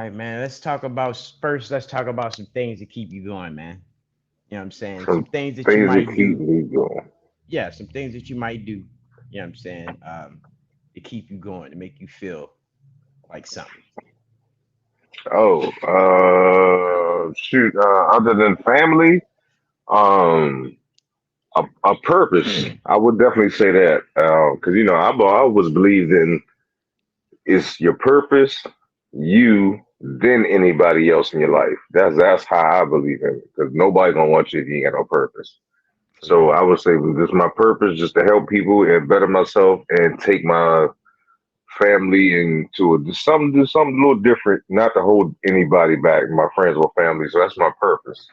right, man. Let's talk about some things to keep you going, man. You know what I'm saying? Some Some things that you things that might keep do. me going. Yeah, some things that you might do. You know what I'm saying? To keep you going, to make you feel like something. Oh, shoot. Other than family, um, a purpose. I would definitely say that because I've always believed in it's your purpose, you, then anybody else in your life. That's how I believe in it because nobody gonna want you if you ain't got no purpose. So I Correct. would say this is my purpose, just to help people and better myself and take my family into do something a little different, not to hold anybody back, my friends or family. So that's my purpose.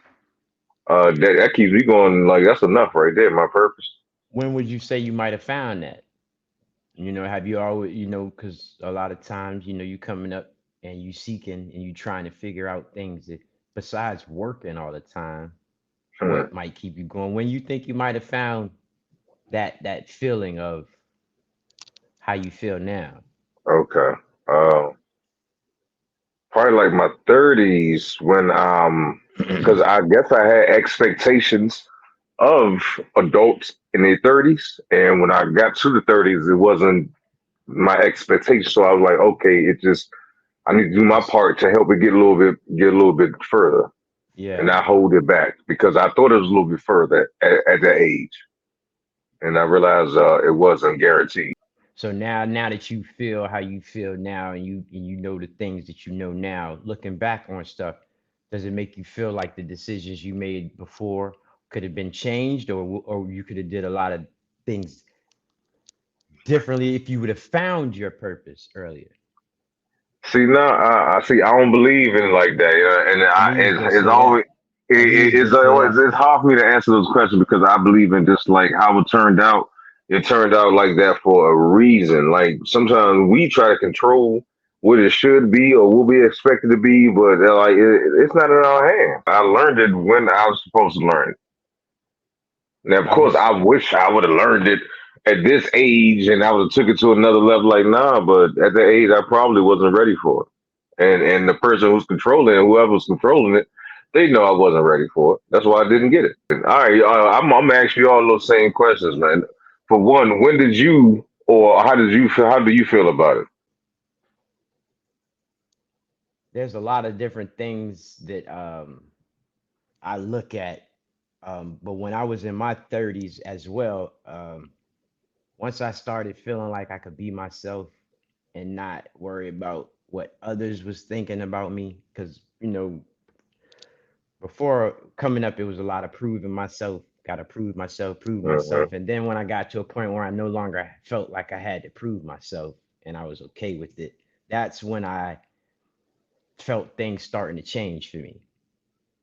That keeps me going. Like that's enough right there. My purpose. When would you say you might have found that? Have you always, because a lot of times, you coming up and you seeking and you trying to figure out things that besides working all the time, Hmm. what might keep you going? When you think you might have found that feeling of how you feel now. Okay. Uh, Probably like my 30s when because I guess I had expectations of adults in their 30s, and when I got to the 30s, it wasn't my expectation. So I was like, okay, it just I need to do my It's part to help it get a little bit further, and yeah. not hold it back because I thought it was a little bit further at that age, and I realized it wasn't guaranteed. So now that you feel how you feel now and you know the things that you know now, looking back on stuff, does it make you feel like the decisions you made before could have been changed or you could have did a lot of things differently if you would have found your purpose earlier? See, now I see. I don't believe in it like that, and I knew you was gonna it's say always that. I knew you was gonna it's say always that. it's hard for me to answer those questions because I believe in just like how it turned out. It turned out like that for a reason. Like sometimes we try to control what it should be or what we expect it to be, but it's not in our hands. I learned it when I was supposed to learn it. Now, of I course, was I wish I would have learned it at this age and I would have took it to another level. Like, nah, but at the age, I probably wasn't ready for it. And the person who's controlling it, whoever was controlling it, they know I wasn't ready for it. That's why I didn't get it. All right, I'm gonna ask you all those same questions, man. For one, when did you or how did you feel? How do you feel about it? there's a lot of different things that I look at. But when I was in my 30s as well, once I started feeling like I could be myself and not worry about what others was thinking about me, because before coming up, it was a lot of proving myself, got to prove Hmm. myself, and then when I got to a point where I no longer felt like I had to prove myself and I was okay with it, that's when I felt things starting to change for me.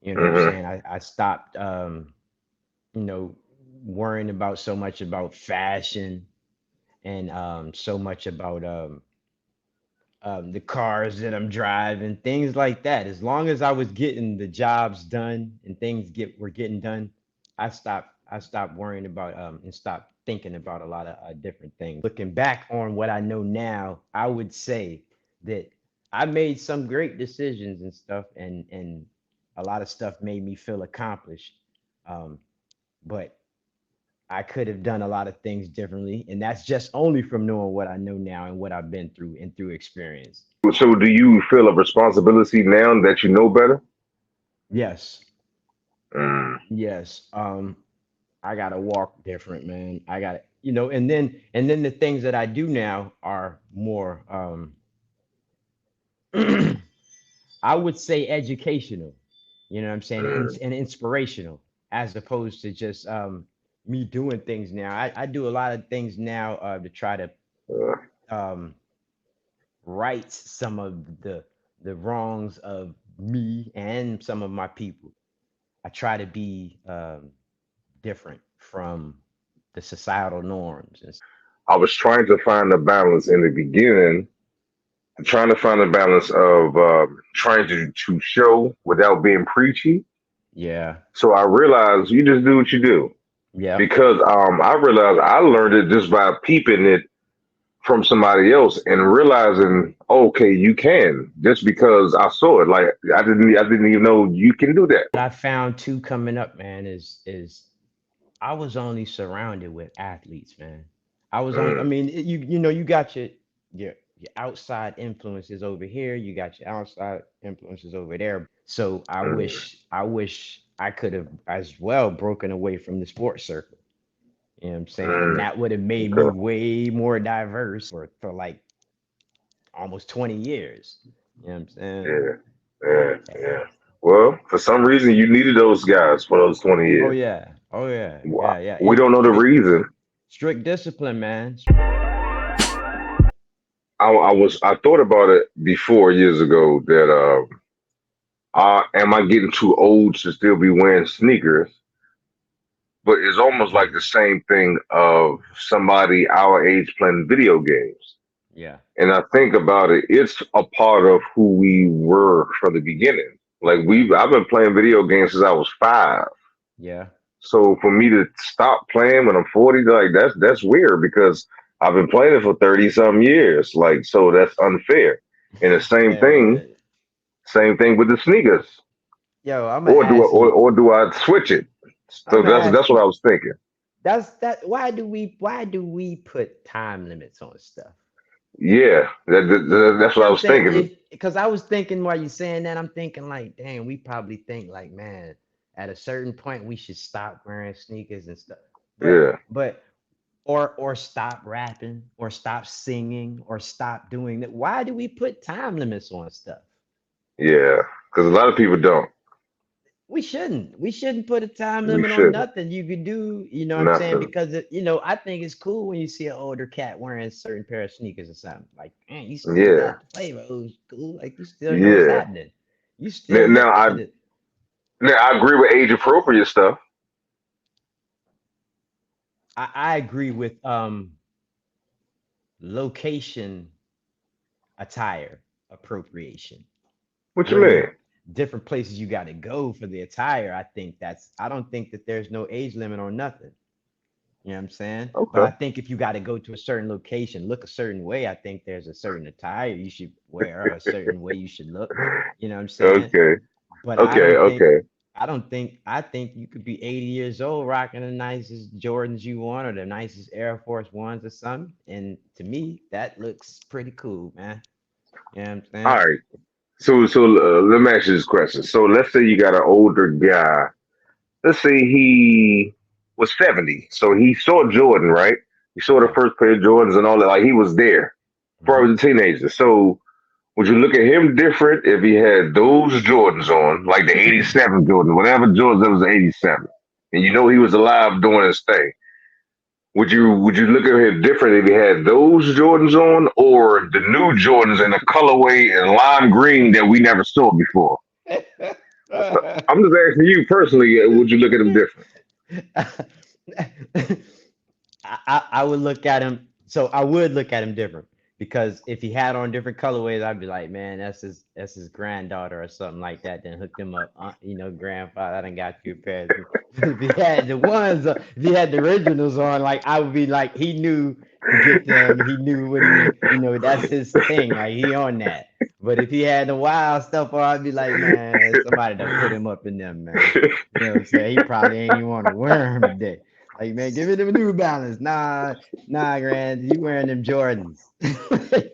You know what I'm Hmm. saying? I stopped you know, worrying about so much about fashion and so much about the cars that I'm driving, things like that. As long as I was getting the jobs done and things get were getting done, I stopped worrying about and stopped thinking about a lot of different things. Looking back on what I know now, I would say that I made some great decisions and stuff, and a lot of stuff made me feel accomplished. Um, but I could have done a lot of things differently, and that's just only from knowing what I know now and what I've been through and through experience. So, do you feel a responsibility now that you know better? Yes, Mm. yes. I gotta walk different, man. I gotta, and then the things that I do now are more, I would say educational. You know what I'm saying, Mm. and inspirational, as opposed to just me doing things now. I do a lot of things now to try to Uh, um right some of the wrongs of me and some of my people. I try to be different from the societal norms and I was trying to find a balance in the beginning, trying to find a balance of trying to show without being preachy. yeah, So I realized you just do what you do yep, because I realized I learned it just by peeping it from somebody else and realizing, okay, you can just because I saw it. Like I didn't even know you can do that. What I found too coming up, man, is I was only surrounded with athletes, man. I was only, I Mm, mean, you know, you got your outside influences over here, you got your outside influences over there. So mm, I wish I could have as well broken away from the sports circle. You know what I'm saying? And mm. that would have made me Okay. way more diverse for like almost 20 years. You know what I'm saying? Yeah. Yeah. Yeah. Well, for some reason, you needed those guys for those 20 Oh years. yeah. Oh yeah. Wow. Yeah, yeah. We don't know the reason. Strict discipline, man. I thought about it before years ago that am I getting too old to still be wearing sneakers? But it's almost like the Mhm. same thing of somebody our age playing video games. Yeah. And I think about it, it's a part of who we were from the beginning. Like Yeah. I've been playing video games since I was 5. Yeah. So for me to stop playing when I'm 40, like that's weird because I've been playing it for 30 some years. Like so that's unfair. And the Yeah. same thing with the sneakers. Yo, I'm gonna Or do I ask you. or do I switch it? I'm So gonna ask that's what you. I was thinking. Why do we put time limits on stuff? Yeah, that's You what know I what I'm was saying? thinking. If because I was thinking while you saying that, I'm thinking like, damn, we probably think like, man, at a certain point we should stop wearing sneakers and stuff. Yeah, But or stop rapping or stop singing or stop doing that. Why do we put time limits on stuff? yeah, because a lot of people don't. We shouldn't. We shouldn't put a time We limit on shouldn't. nothing you could do. You know what I'm saying? Nothing. Because I think it's cool when you see an older cat wearing a certain pair of sneakers or something. Like, man, you still Yeah, got the flavor. Old school. Like, you still know what's yeah. happening. You still Now, now hip I to the. now I agree with age appropriate stuff. I agree with location attire appropriation. What you Where you mean? different places you got to go for the attire. I don't think that there's no age limit on nothing. You know what I'm saying? But I Okay, think if you got to go to a certain location, look a certain way, I think there's a certain attire you should wear, or a certain way you should look. You know what I'm saying? okay, But okay, okay. I think you could be 80 years old rocking the nicest Jordans you want or the nicest Air Force Ones or something. And to me, that looks pretty cool, man. You know what I'm All saying? right. So let me ask you this question. So let's say you got an older guy. Let's say he was 70. So he saw Jordan, right? He saw the Yeah. first pair of Jordans and all that. Like he was there before Hmm. he was a teenager. So would you look at him different if he had those Jordans on, like the '87 Jordan, whatever Jordans that was '87, and you know he was alive doing his thing? Would you look at him different if he had those Jordans on, or the new Jordans in a colorway and lime green that we never saw before? I'm just asking you personally. Would you look at him different? I would look at him. So I would look at him different because if he had on different colorways, I'd be like, man, that's his granddaughter or something like that. Then hook them up, grandfather. I done got you a pair. If he had the ones, if he had the originals on, like I would be like, he knew to get them. He knew what he, that's his thing. Like he on that. But if he had the wild stuff on, I'd be like, man, somebody done put him up in them, man. You know what I'm saying? He probably ain't even want to wear them today. Like, man, give me them New Balance. Nah, Grand, you wearing them Jordans.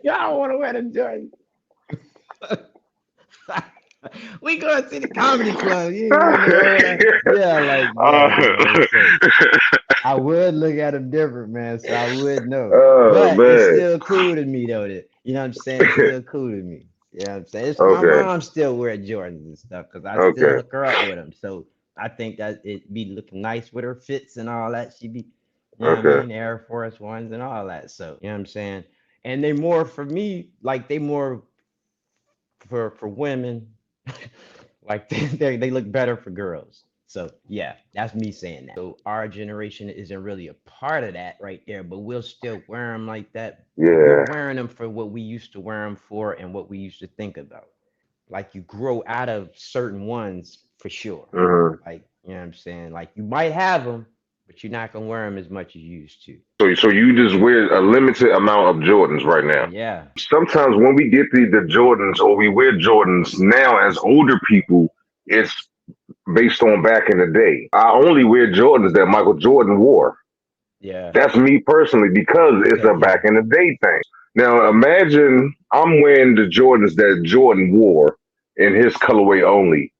Y'all don't want to wear them Jordans. We going to the comedy club. You ain't want to wear that. Yeah, like, yeah, man. So I would look at them different, man. So I would know. oh But it's man. still cool to me, though. That, you know what I'm saying? It's still cool to me. You know what I'm saying? My Okay. mom still wear Jordans and stuff because I still Okay. hook her up with them. So I think that it be looking nice with her fits and all that. She be, you know what I Okay. mean? Air Force Ones and all that. So, you know what I'm saying? And they more for me, like they more for women. Like they look better for girls. So yeah, that's me saying that. So our generation isn't really a part of that right there, but we'll still wear them like that. We're Yeah. wearing them for what we used to wear them for and what we used to think about. Like you grow out of certain ones for sure. Hmm. Like, you know what I'm saying? Like you might have them, but you're not gonna wear them as much as you used to. So you just wear a limited amount of Jordans right now. Yeah, Sometimes when we get the Jordans or we wear Jordans now as older people, it's based on back in the day. I only wear Jordans that Michael Jordan wore. yeah, That's me personally because it's okay, a back yeah, in the day thing. Now imagine I'm wearing the Jordans that Jordan wore in his colorway only.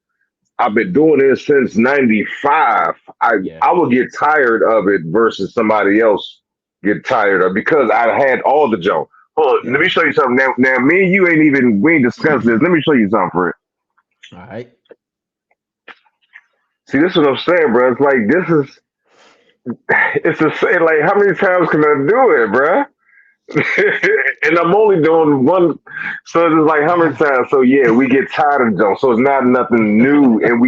I've been doing this since '95. yeah, I would get tired of it versus somebody else get tired of because I had all the junk. Oh, let me yeah. show you something. Now me and you ain't even we ain't discussed this. Let me show you something, Fred. All right. See, this is what I'm saying, bro. It's like this is it's the same. Like how many times can I do it, bro? And I'm only doing one, so it's like how many times? So yeah, we get tired of junk. So it's not nothing new, and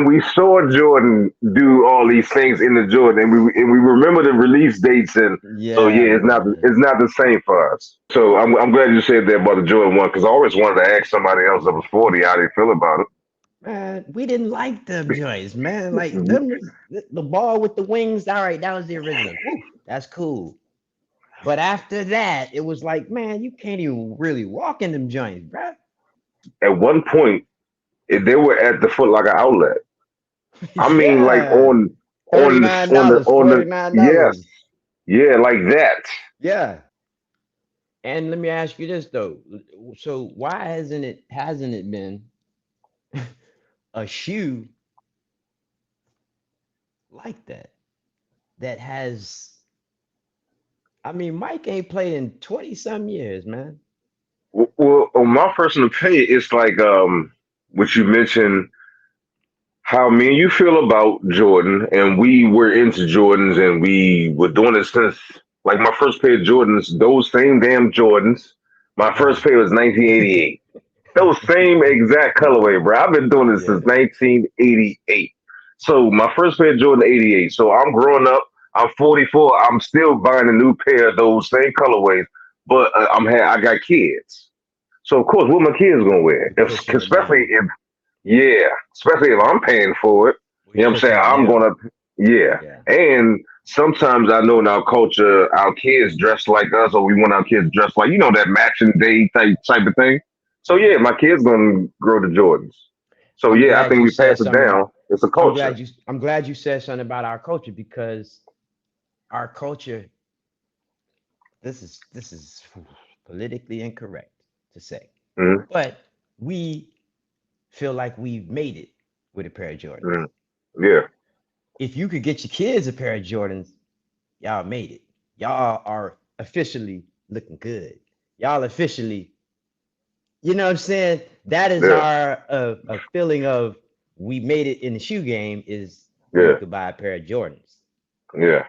we saw Jordan do all these things in the Jordan, and we remember the release dates, and so Yeah, yeah, man. it's not the same for us. So I'm glad you said that about the Jordan one because I always wanted to ask somebody else that was 40 how they feel about Man, we didn't like them joints, man. Like it. them, the ball with the wings. All right, that was the original. Woo, that's cool. But after that, it was like, man, you can't even really walk in them joints, bruh. At one point, they were at the Foot Locker outlet. I mean, like Yeah, $39, on the yes, $49. yeah, like that. Yeah. And let me ask you this though. So why hasn't it been a shoe like that that has? I mean, Mike ain't played in 20 some years, man. Well, on my personal opinion, it's like what you mentioned how me and you feel about Jordan, and we were into Jordans, and we were doing it since like my first pair of Jordans, those same damn Jordans. My Yeah. first pair was 1988. Those same exact colorway, bro. I've been doing this since Yeah. 1988. So my first pair of Jordan 88. So I'm growing up. I'm 44. I'm still buying a new pair of those same colorways, but I got kids. So of course, what my kids gonna wear? We If, pushing the especially bill. if yeah, especially if I'm paying for it. We You know what I'm saying? pushing the I'm bill. gonna, yeah. Yeah. And sometimes I know in our culture, our kids dress like us, or we want our kids dressed like, that matching day type of thing. So Yeah. yeah, my kids gonna grow the Jordans. So I'm yeah, I glad think you we said pass it something. down. It's a culture. I'm glad you said something about our culture because our culture, this is politically incorrect to say. Hmm. But we feel like we've made it with a pair of Jordans. Hmm. Yeah, If you could get your kids a pair of Jordans, y'all made it. Y'all are officially looking good. Y'all officially, you know what I'm saying? That is yeah, our a feeling of we made it in the shoe game is when you yeah, could buy a pair of Jordans. yeah.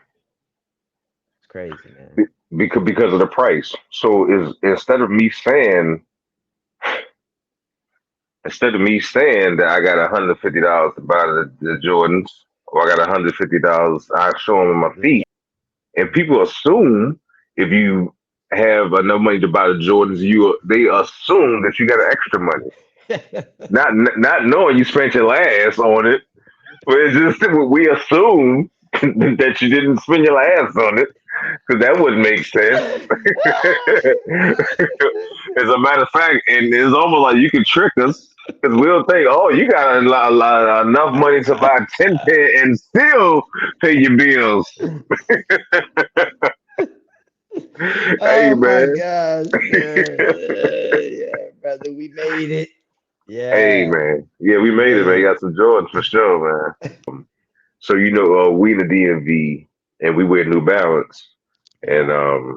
It's crazy, man. Because of the price. So is instead of me saying that I got $150 to buy the Jordans, or I got $150, I show them my feet, and people assume if you have enough money to buy the Jordans, they assume that you got extra money, not knowing you spent your last on it, but it's just we assume that you didn't spend your last on it because that wouldn't make sense. As a matter of fact, and it's almost like you can trick us because we'll think, oh, you got enough money to buy 10 pair and still pay your bills. Hey, Oh my man. gosh, man. Yeah, brother, we made it. Hey, Yeah, man. Yeah, we we made it, man. You made got some Jordans for sure, man. So, we in the DMV and we wear New Balance. And yeah.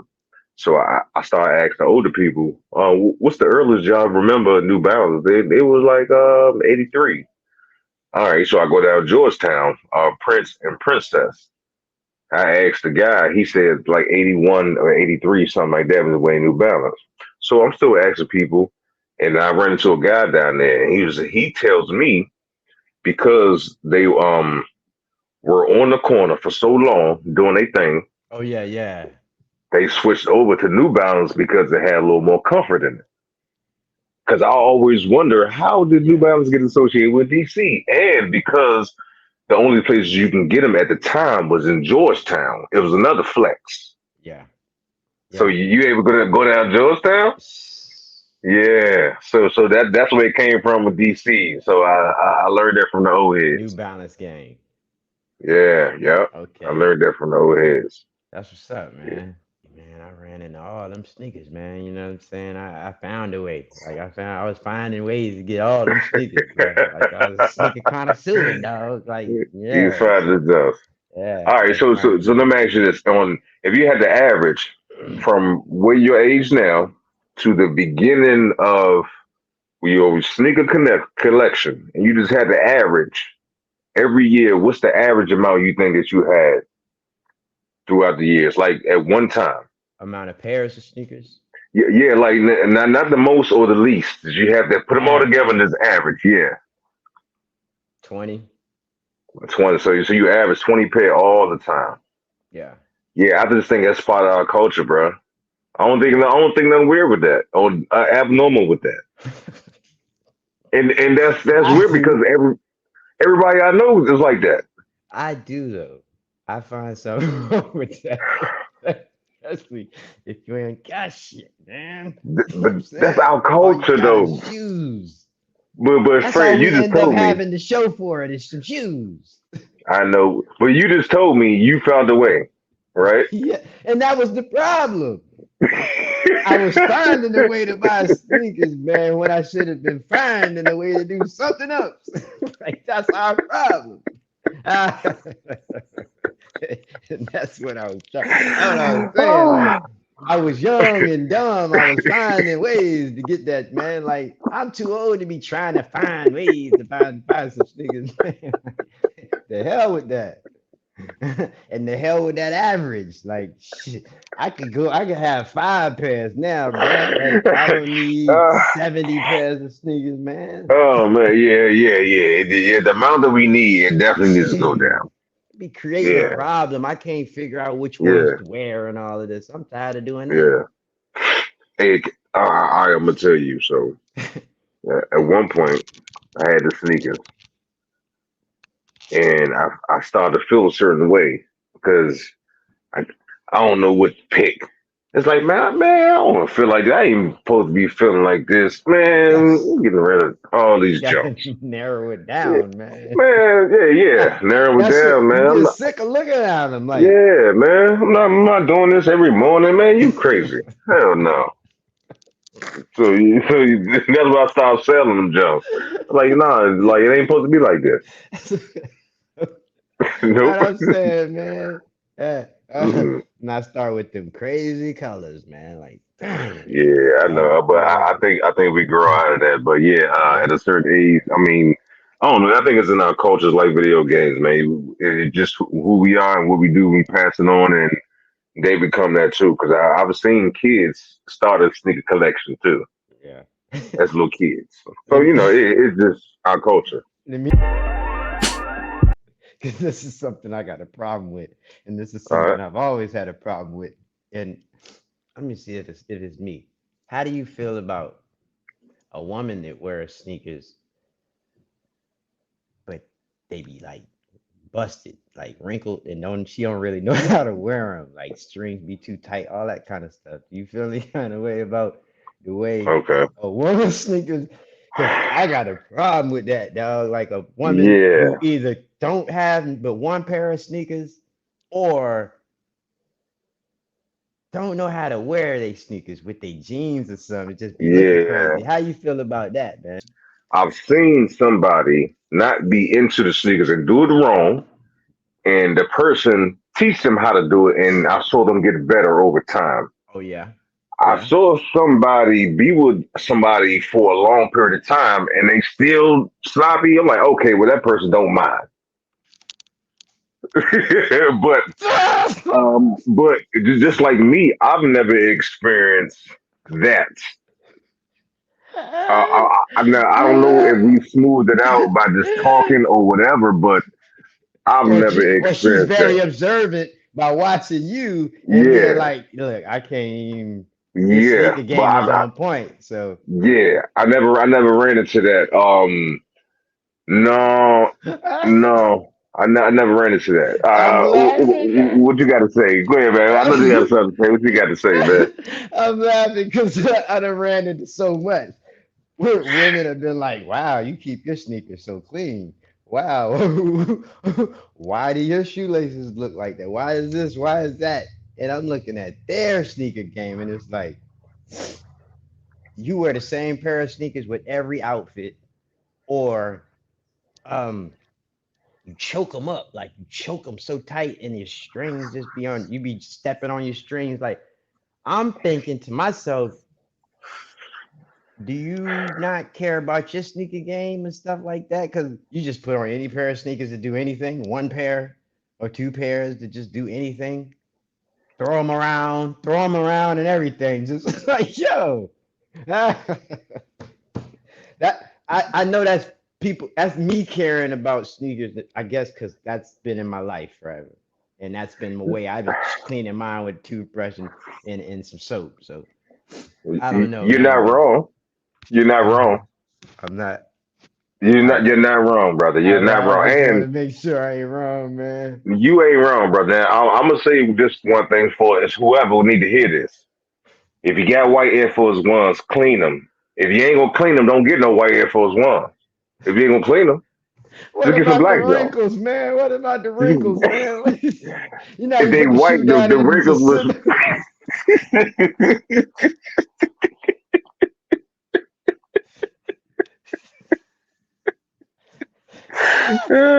so I started asking older people, what's the earliest y'all remember New Balance? They was like 83. All right, so I go down Georgetown, Prince and Princess. I asked the guy, he said like 81 or 83, something like that was wearing New Balance. So I'm still asking people, and I ran into a guy down there, and he tells me because they were on the corner for so long doing their thing, Oh yeah, yeah, they switched over to New Balance because it had a little more comfort in it. Because I always wonder how did New yeah. Balance get associated with DC, and because the only places you can get them at the time was in Georgetown. It was another flex. Yeah. So Yeah. you able to go down Georgetown? Yeah. So that's where it came from with DC. So I learned that from the old New heads. Balance gang. Yeah, yep. I Okay. learned that from the old heads. That's what's up, Yeah. man. Man, I ran into all them sneakers, man. You know what I'm saying? I found a way. Like I was finding ways to get all them sneakers, bro. Like I was a sneaker connoisseur, dog. Like, You yeah, find this stuff. yeah. All I right, was so finding let me ask you this: on if you had to average it. from where your age now to the beginning of your sneaker collection, and you just had to average every year, what's the average amount you think that you had throughout the years, like at one time? Amount of pairs of sneakers. Yeah, yeah, like not the most or the least. You have to put them all together and Average just average. Yeah, 20. 20. So you average 20 pair all the time. Yeah. Yeah, I just think that's part of our culture, bro. I don't think nothing weird with that or abnormal with that. And that's I weird do. because everybody I know is like that. I do though. I find something wrong with that. Especially if you ain't got shit, man. You know what I'm But that's saying? our All you culture, got is though. shoes. But That's all Fred, you we just end up told me. having to show for it is some shoes. I know, but you just told me you found a way, right? Yeah, and that was the problem. I was finding a way to buy sneakers, man, when I should have been finding a way to do something else. Like that's our problem. And that's what I was trying. That's what I was saying. Like I was young and dumb. I was finding ways to get that, man. Like I'm too old to be trying to find ways to find some sneakers, man. The hell with that. And the hell with that average. Like shit, I could have 5 pairs now, bro. Like I don't need uh, 70 pairs of sneakers, man. oh man, yeah. The amount that we need, it definitely needs to go Shit. down. Be creating a Yeah, problem. I can't figure out which ones yeah, to wear and all of this. I'm tired of doing that. yeah. Hey, I'm gonna tell you. So at one point, I had the sneakers, and I started to feel a certain way because I I don't know what to pick. It's like, man, I don't want to feel like that. I ain't supposed to be feeling like this. Man, Yes. I'm getting rid of all You these gotta jokes. narrow it Yeah, down, man. man, yeah. Narrow it That's it. down, You man. get sick of looking at them. Like, Yeah, man. I'm not doing this every morning, man. You crazy. Hell no. That's why I stopped selling them jokes. Like, nah, like it ain't supposed to be like this. what Nope. I'm saying, man. Uh, Mm-mm. and I start with them crazy colors, man. Like, dang. Yeah, I I'm, know, but I'm I like, think I think we grow out of that. But yeah, yeah, at a certain age, I mean, I don't know. I think it's in our cultures like video games, man. It's just who we are and what we do. We pass it on, and they become that too. Because I've seen kids start a sneaker collection too yeah. as little kids. So let me, it's just our culture. let me, because this is something I got a problem with, and this is All something right. I've always had a problem with. And let me see if it's me. How do you feel about a woman that wears sneakers, but they be like busted, like wrinkled, and don't really know how to wear them. Like strings be too tight, all that kind of stuff. You feel any kind of way about the way Okay. a woman sneakers? Cause I got a problem with that, dog. Like a woman who Yeah. either don't have but one pair of sneakers, or don't know how to wear their sneakers with their jeans or something. Just be looking Yeah. crazy. How you feel about that, man? I've seen somebody not be into the sneakers and do it wrong, and the person teach them how to do it, and I saw them get better over time. Oh yeah, I yeah. saw somebody be with somebody for a long period of time, and they still sloppy. I'm like, okay, well that person don't mind, but just like me, I've never experienced that. I don't know if we smoothed it out by just talking or whatever, but I've never Or she's experienced very that. observant by watching you and being Yeah, like, look, I can't even, this yeah, sneaker but game is on point. So yeah, I never ran into that. No, no. I never ran into that. I'm laughing. What you got to say? Go ahead, man. I know you got something to say. What you got to say, man? I'm laughing because I done ran into so much. Women have been like, "Wow, you keep your sneakers so clean. Wow, why do your shoelaces look like that? Why is this? Why is that?" And I'm looking at their sneaker game, and it's like, you wear the same pair of sneakers with every outfit, or um, you choke them up, like you choke them so tight, and your strings just be on. You be stepping on your strings. Like I'm thinking to myself, do you not care about your sneaker game and stuff like that? Because you just put on any pair of sneakers to do anything, one pair or two pairs to just do anything, throw them around and everything. Just like, yo, that I know that's people, that's me caring about sneakers, I guess, because that's been in my life forever. And that's been the way I've been cleaning mine with a toothbrush and some soap. So I don't know, You're not man, but wrong. You're not wrong. I'm not. You're All not. right. You're not wrong, brother. All You're not right. I wrong. just want to And make sure I ain't wrong, man. you ain't wrong, brother. Now, I'm gonna say just one thing for us. Whoever will need to hear this. If you got white Air Force Ones, clean them. If you ain't gonna clean them, don't get no white Air Force Ones. If you ain't gonna clean them, What just get some about the black Jones. wrinkles, man? What about the wrinkles, man? You're not If even they putting the shoe white, down the and you wrinkles just was. sit.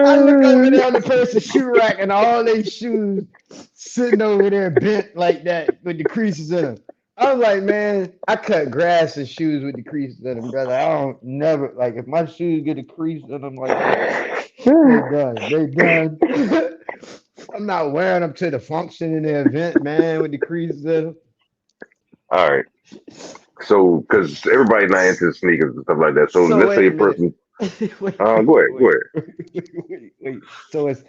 I look over there on the person's shoe rack and all they shoes sitting over there bent like that with the creases in them. I was like, man, I cut grass and shoes with the creases in them, brother. I don't never like if my shoes get a crease in them like that, they done. They done. I'm not wearing them to the function in the event, man, with the creases in them. All right. So, because everybody not into sneakers and stuff like that. So So let's say wait a a minute. person. wait, Go wait, ahead. Go wait, ahead. wait.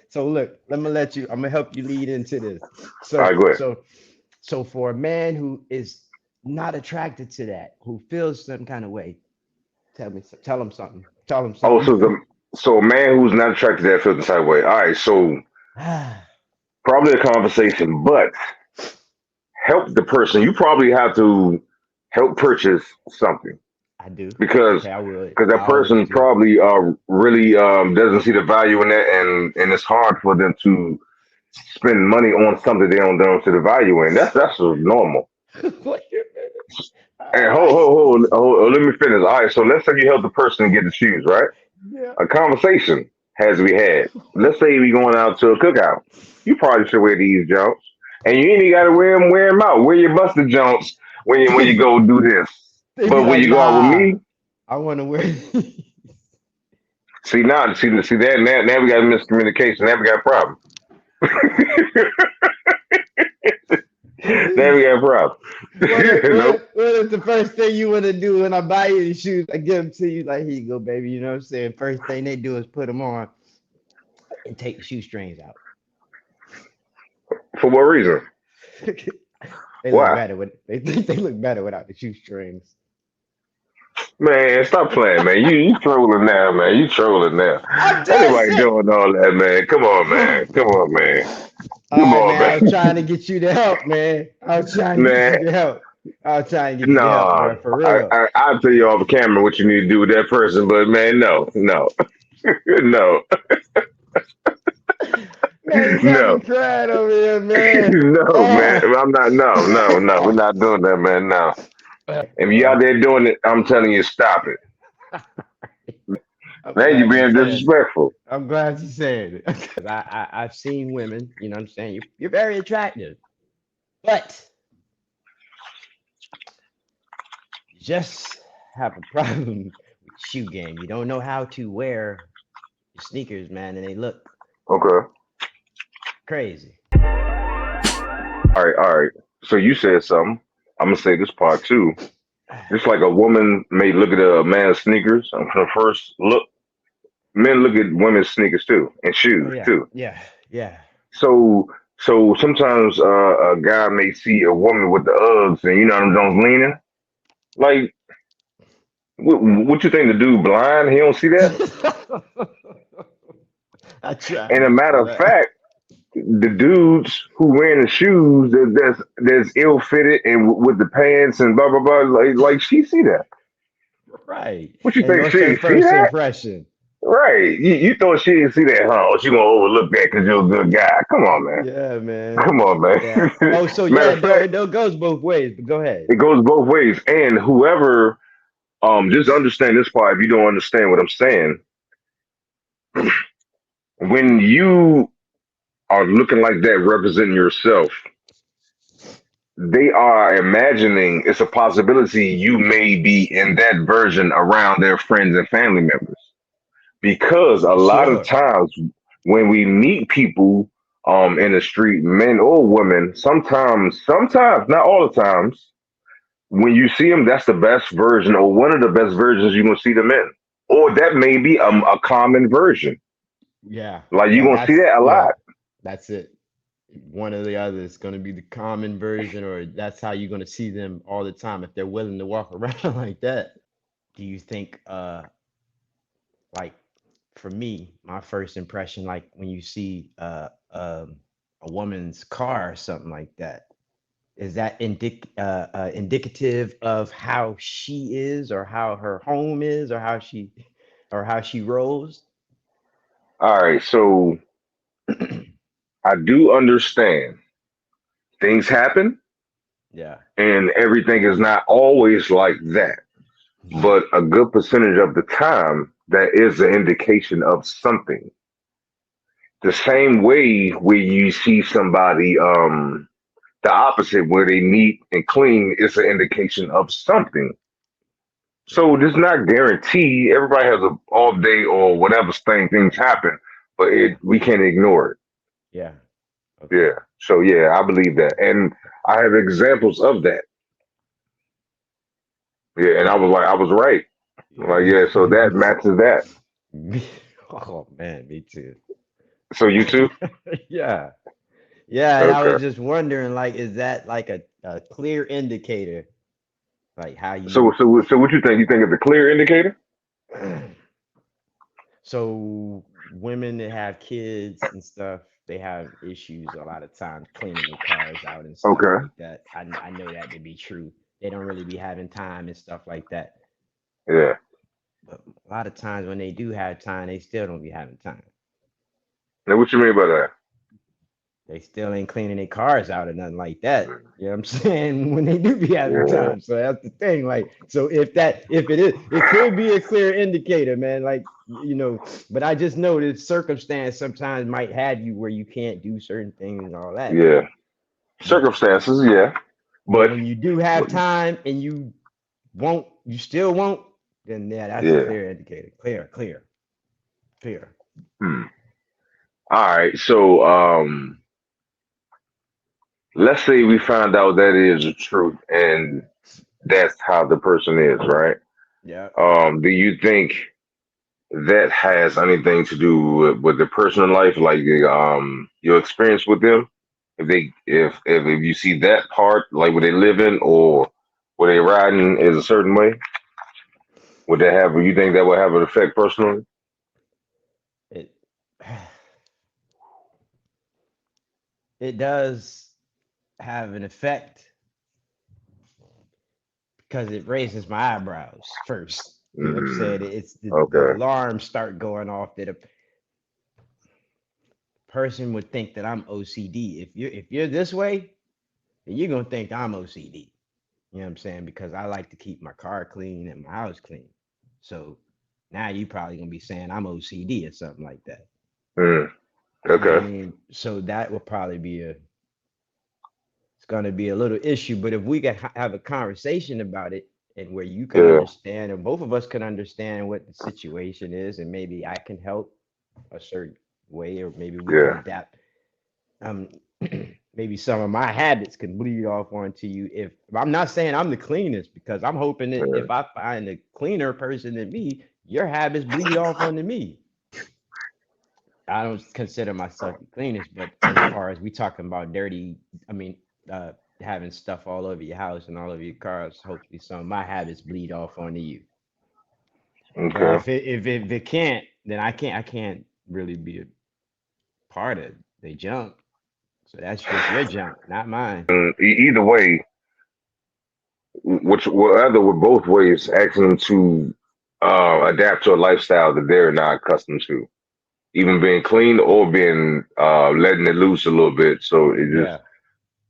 So look, let me let you. I'm gonna help you lead into this. All So right. Go ahead. so so for a man who is not attracted to that, who feels some kind of way, tell him something. Tell him Oh, something. so a man who's not attracted to that feels the same way. All right. So I probably a conversation, but help the person. You probably have to help purchase something do. because Okay, I would. that I person always do. probably really doesn't see the value in that, and it's hard for them to spend money on something they don't see the value in. That's normal. Wait a minute. And All right. let me finish. All right, so let's say you help the person get the shoes, right? Yeah. A conversation has to be had. Let's say we going out to a cookout. You probably should wear these jumps, and you ain't even got to wear them out. Wear your busted jumps when you go do this. They be But when like, you go out with nah, me, I want to wear. see that now we got miscommunication. Now we got a problem. Now we got a problem. What if, You know. what if the first thing you want to do when I buy you the shoes, I give them to you, like, here you go, baby. You know what I'm saying? First thing they do is put them on and take the shoestrings out. For what reason? They look Why? better with they think they look better without the shoestrings. Man, stop playing, man. You trolling now, man. You trolling now. I'm just Anybody saying. doing all that, man? Come on, man. Come on, man. All Come right, on, man. I was man. trying to get you to help, man. I was trying to get you Man, to help. I was trying to get you to help, no. bro. For real. I'll tell you off camera what you need to do with that person, but man, no, no, no, Man, you got me no, crying over here, man. no, man. Ah. I'm not, no, no, no. We're not doing that, man. No. If you All out right. there doing it, I'm telling you, stop it. I'm Now you glad you being said it. disrespectful. I'm glad you said it. Because I've seen women, you know what I'm saying? You're very attractive, but you just have a problem with shoe game. You don't know how to wear your sneakers, man, and they look Okay. crazy. All right. So you said something. I'm gonna say this part too. Just like a woman may look at a man's sneakers on her first look, men look at women's sneakers too and Oh shoes yeah, too. yeah, yeah. So sometimes a guy may see a woman with the Uggs and you know them Jones leaning. Like what you think the dude blind? He don't see that? And a Trying matter of to, fact, the dudes who wearing the shoes that's ill fitted and with the pants and blah blah blah, like she see that. right. What you And think what's she their didn't see first that? impression? Right. You thought she didn't see that, huh? Oh, she gonna overlook that because you're a good guy. Come on, man. Yeah, man. Come on, Yeah. man. Oh, so Matter yeah, of no, fact, it goes both ways, but go ahead. it goes both ways. And whoever, just understand this part. If you don't understand what I'm saying, when you are looking like that, representing yourself, they are imagining it's a possibility you may be in that version around their friends and family members. Because a For lot of sure. times when we meet people in the street, men or women, sometimes, not all the times, when you see them, that's the best version or one of the best versions you're gonna see them in. Or that may be a common version. Yeah. Like you're Yeah, gonna see that's that a yeah, lot. that's it. One or the other is going to be the common version, or that's how you're going to see them all the time if they're willing to walk around like that. Do you think, like, for me, my first impression, like when you see a woman's car or something like that, is that indicative of how she is, or how her home is, or how she rolls? All right, so I do understand things happen Yeah. and everything is not always like that. Hmm. But a good percentage of the time, that is an indication of something. The same way where you see somebody, the opposite, where they neat and clean, is an indication of something. Yeah. So this not guaranteed. Everybody has a off day or whatever things happen, but Yeah. we can't ignore it. Yeah. Okay. Yeah. So yeah, I believe that, and I have examples of that. Yeah, and Yeah. I was right. Like Yeah. yeah, so that matches that. Oh man, me too. So you too? Yeah. Yeah, and I Okay. was just wondering, like, is that like a clear indicator, like how So you what you think? You think it's a clear indicator? so women that have kids and stuff, they have issues a lot of times cleaning their cars out and stuff Okay. like that. I know that to be true. They don't really be having time and stuff like that. Yeah. But a lot of times when they do have time, they still don't be having time. Now what you mean by that? They still ain't cleaning their cars out or nothing like that. You know what I'm saying? When they do be having Yeah. time. So that's the thing. Like, so if it is, it could be a clear indicator, man. Like, but I just know that circumstance sometimes might have you where you can't do certain things and all that. Yeah. But Circumstances, yeah. but But when you do have time and you still won't, then yeah, that's a yeah. clear indicator. Clear, clear, clear. Hmm. All right. So let's say we find out that is the truth and that's how the person is, right? Yeah. Do you think that has anything to do with the personal life, like your experience with them? If you see that part, like where they living or where they riding is a certain way, would that have? You think that would have an effect personally? It it does have an effect because it raises my eyebrows first. You know what I'm saying? Hmm. It's the Okay. alarms start going off that a person would think that I'm OCD. If you're this way, then you're gonna think I'm OCD. You know what I'm saying? Because I like to keep my car clean and my house clean. So now you probably gonna be saying I'm OCD or something like that. Hmm. You know what Okay. I mean? So that will probably be a it's gonna be a little issue. But if we can have a conversation about it and where you can Yeah. understand and both of us can understand what the situation is, and maybe I can help a certain way, or maybe we can Yeah. adapt. Um, maybe some of my habits can bleed off onto you. If I'm not saying I'm the cleanest, because I'm hoping that Yeah. if I find a cleaner person than me, your habits bleed off onto me. I don't consider myself the cleanest, but as far as we talking about dirty, I mean, uh, having stuff all over your house and all over your cars, hopefully some of my habits bleed off onto you. But Okay. if it can't, then I can't really be. part of they jump. So that's just your jump, not mine. Either way, which whether with both ways, asking them to adapt to a lifestyle that they're not accustomed to, even being clean or being letting it loose a little bit. So it just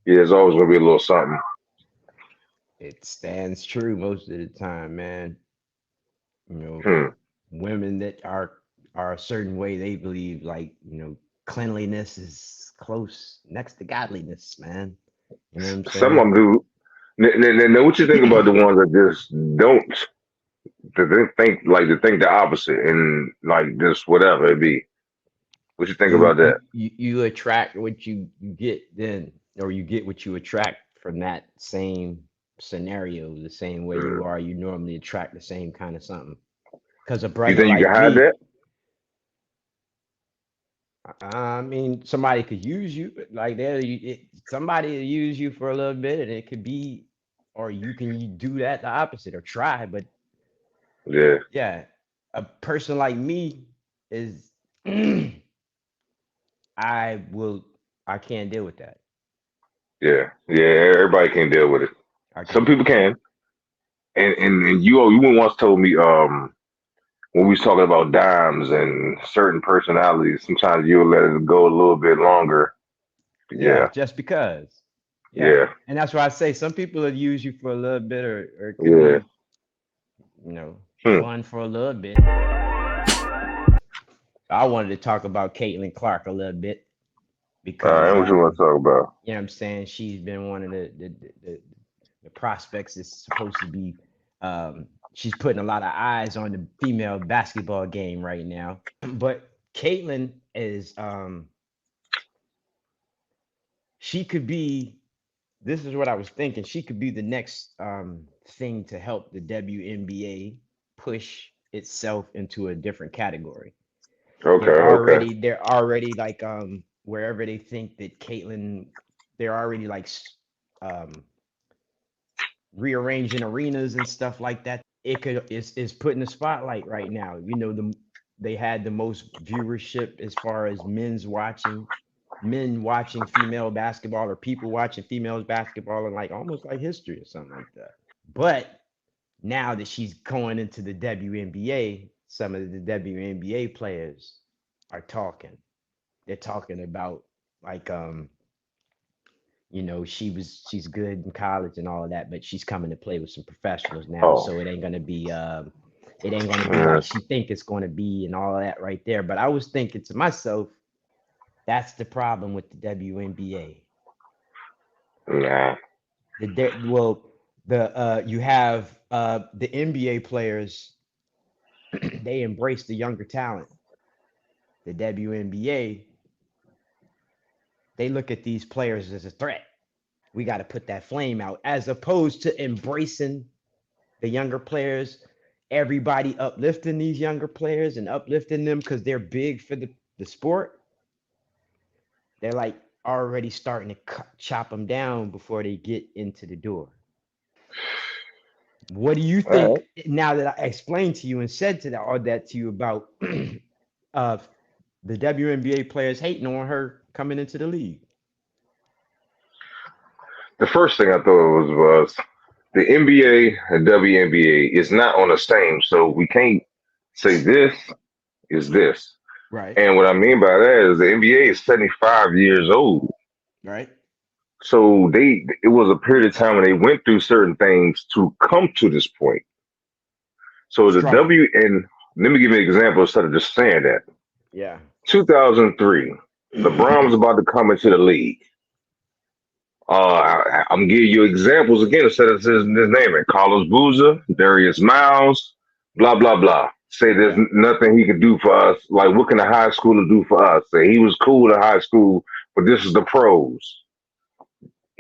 Yeah, yeah, it's always gonna be a little something. it stands true most of the time, man. You know, Hmm. women that are a certain way, they believe like, cleanliness is close next to godliness, man. You know what I'm Some of saying? them do. Now, what you think about the ones that just don't? That they think the opposite and like just whatever it be. What you think you about you that? you you attract what you get then, or you get what you attract from that same scenario, the same way Mm. you normally attract the same kind of something. Because a You brother think you like can hide me, that? I mean, somebody could use you, but like somebody will use you for a little bit, and it could be, or you can do that the opposite or try. But Yeah, yeah, a person like me is, I will, I can't deal with that. yeah. Everybody can't deal with it. I Some can't. people can. And you once told me when we was talking about dimes and certain personalities, sometimes you'll let it go a little bit longer. Yeah, Yeah, just because. Yeah. yeah, And that's why I say some people will use you for a little bit, or it could yeah. be, Hmm. fun for a little bit. I wanted to talk about Caitlin Clark a little bit All right, because, what you want to talk about? you know what I'm saying, she's been one of the prospects that's supposed to be, she's putting a lot of eyes on the female basketball game right now. But Caitlin is, she could be, this is what I was thinking. She could be the next thing to help the WNBA push itself into a different category. Okay, okay. They're already like, wherever they think that Caitlyn, they're already like um rearranging arenas and stuff like that. It could is put in the spotlight right now. They had the most viewership as far as men watching female basketball, or people watching females basketball, and like almost like history or something like that. But now that she's going into the WNBA, some of the WNBA players are talking. They're talking about like, she's good in college and all of that, but she's coming to play with some professionals now, Oh, so it ain't gonna be yeah. like she think it's gonna be and all of that right there. But I was thinking to myself, that's the problem with the WNBA. Nah. Well, the you have the NBA players, they embrace the younger talent. The WNBA, they look at these players as a threat. We got to put that flame out, as opposed to embracing the younger players, everybody uplifting these younger players and uplifting them because they're big for the sport. They're like already starting to chop them down before they get into the door. What do you All right. think, now that I explained to you and said to that all that to you about uh, the WNBA players hating on her coming into the league? The first thing I thought was the NBA and WNBA is not on the same, so we can't say this is this. Right, And what I mean by that is the NBA is 75 years old. right. So it was a period of time when they went through certain things to come to this point. So the Struggle. W and let me give you an example instead of just saying that. Yeah. 2003, LeBron was about to come into the league. I'm giving you examples again instead of his name it. Carlos Boozer, Darius Miles, blah blah blah. Say there's Yeah. nothing he could do for us. Like what can a high schooler do for us? Say he was cool at high school, but this is the pros.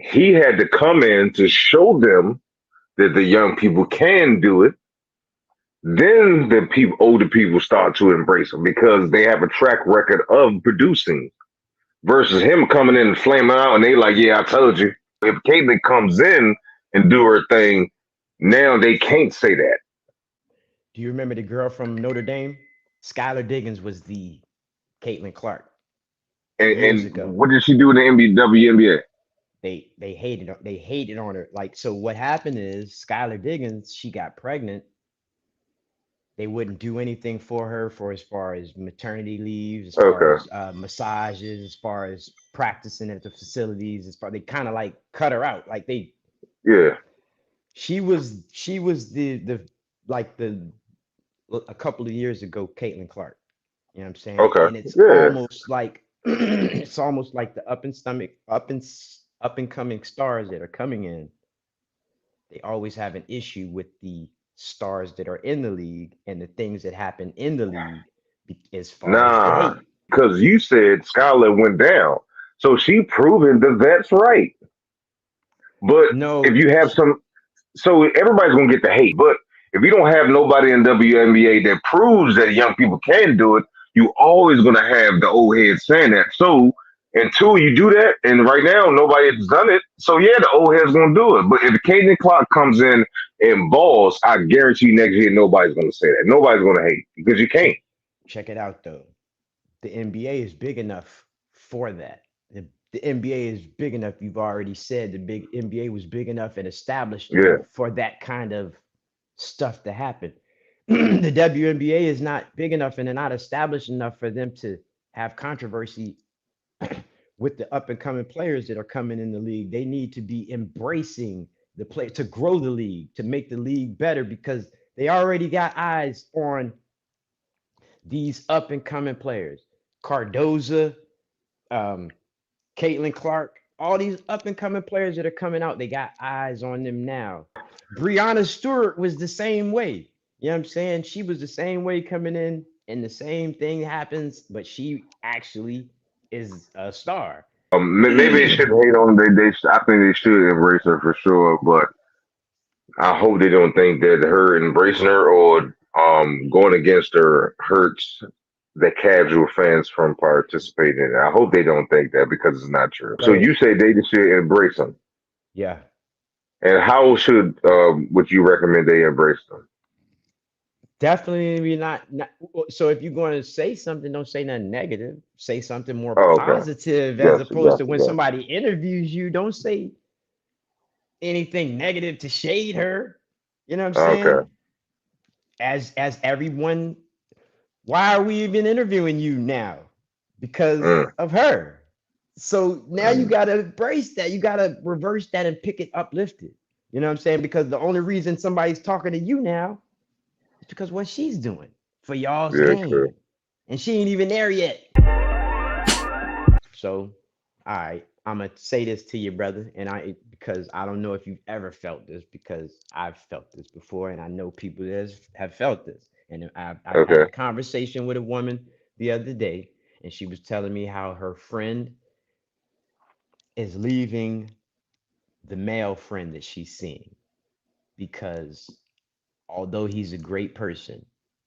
He had to come in to show them that the young people can do it. Then the older people start to embrace him because they have a track record of producing. Versus him coming in and flaming out, and they like, yeah, I told you. If Caitlyn comes in and do her thing, now they can't say that. Do you remember the girl from Notre Dame? Skylar Diggins was the Caitlin Clark. years And ago. what did she do in the WNBA? They hated on her. Like, so what happened is Skylar Diggins, she got pregnant. They wouldn't do anything for her for as far as maternity leaves, as far Okay. as massages, as far as practicing at the facilities, as far they kind of like cut her out. Like they Yeah. she was the like the a couple of years ago, Caitlin Clark. You know what I'm saying? Okay. And it's Yeah. almost like it's almost like the up and coming stars that are coming in. They always have an issue with the stars that are in the league and the things that happen in the league as far as the Nah. hate. Because you said Skylar went down. So she proving the vet's right. But if No, you have some, so everybody's gonna get the hate. But if you don't have nobody in WNBA that proves that young people can do it, you always gonna have the old heads saying that. So until you do that, and right now nobody has done it, so yeah, the old heads gonna do it. But if Caden Clark comes in and balls, I guarantee you next year nobody's gonna say that. Nobody's gonna hate because you can't. check it out though. The NBA is big enough for that. The NBA is big enough. You've already said the big NBA was big enough and established Yeah. enough for that kind of stuff to happen. The WNBA is not big enough and they're not established enough for them to have controversy with the up and coming players that are coming in the league. They need to be embracing the play to grow the league, to make the league better because they already got eyes on these up and coming players. Cardoza, um, Caitlin Clark, all these up and coming players that are coming out, they got eyes on them now. Brianna Stewart was the same way. You know what I'm saying? She was the same way coming in, and the same thing happens, but she actually is a star. Maybe they should hate on. I think they should embrace her for sure. But I hope they don't think that her embracing her or going against her hurts the casual fans from participating in it. I hope they don't think that because it's not true. So So you say they should embrace them, yeah, and how should would you recommend they embrace them? definitely not. So if you're going to say something, don't say nothing negative. Say something more Oh, okay, positive, as gotcha, opposed to gotcha, when gotcha. somebody interviews you, don't say anything negative to shade her. You know what I'm saying? Okay, As everyone, why are we even interviewing you now? Because mm, of her. So now you mm, gotta embrace that. You gotta reverse that and pick it uplifted. You know what I'm saying? Because the only reason somebody's talking to you now is because what she's doing for y'all's yeah, true. game. And she ain't even there yet. So, all right, I'm gonna say this to you, brother, and I because I don't know if you've ever felt this because I've felt this before, and I know people that have felt this. And I had Okay, a conversation with a woman the other day, and she was telling me how her friend is leaving the male friend that she's seeing because although he's a great person,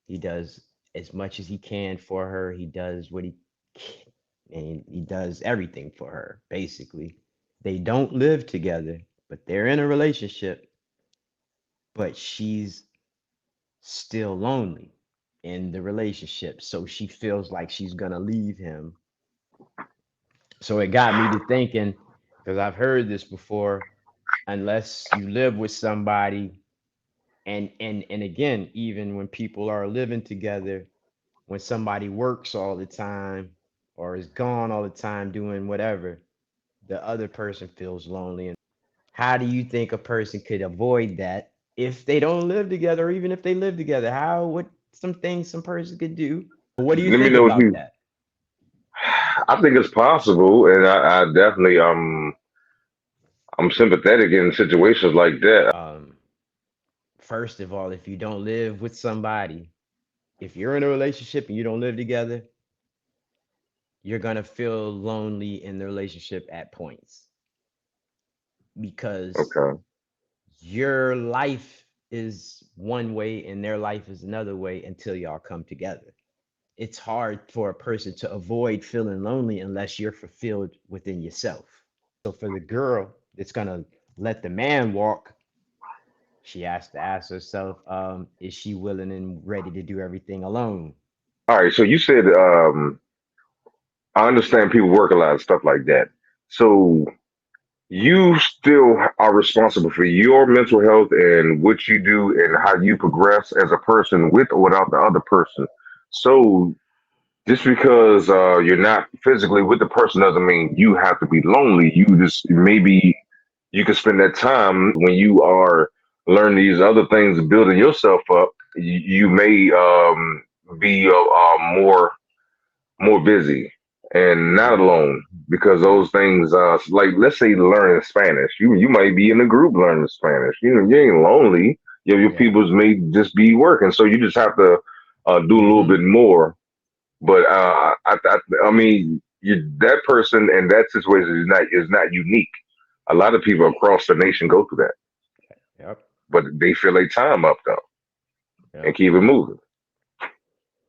he does as much as he can for her. He does what he can, and he does everything for her, basically. They don't live together, but they're in a relationship, but she's still lonely in the relationship. So she feels like she's going to leave him. So it got me to thinking, because I've heard this before, unless you live with somebody, and again, even when people are living together, when somebody works all the time or is gone all the time doing whatever, the other person feels lonely. And how do you think a person could avoid that if they don't live together, or even if they live together? How, what some things some person could do? What do you let me think know what about you. that? I think it's possible, and I definitely I'm sympathetic in situations like that. First of all, if you don't live with somebody, if you're in a relationship and you don't live together, you're gonna feel lonely in the relationship at points because Okay. your life is one way and their life is another way until y'all come together. It's hard for a person to avoid feeling lonely unless you're fulfilled within yourself. So for the girl that's gonna let the man walk, she has to ask herself, is she willing and ready to do everything alone? All right. So you said I understand people work a lot and stuff like that. So you still are responsible for your mental health and what you do and how you progress as a person with or without the other person. So just because you're not physically with the person doesn't mean you have to be lonely. You just maybe you can spend that time when you are learning these other things, building yourself up. You may be more busy and not Mm-hmm. alone because those things like let's say learning Spanish, you might be in a group learning Spanish, you ain't lonely. Your Yeah. peoples may just be working, so you just have to do a little Mm-hmm. bit more. But I mean that person and that situation is not unique. A lot of people across the nation go through that, Yep. but they fill their time up though and Yep. keep it moving.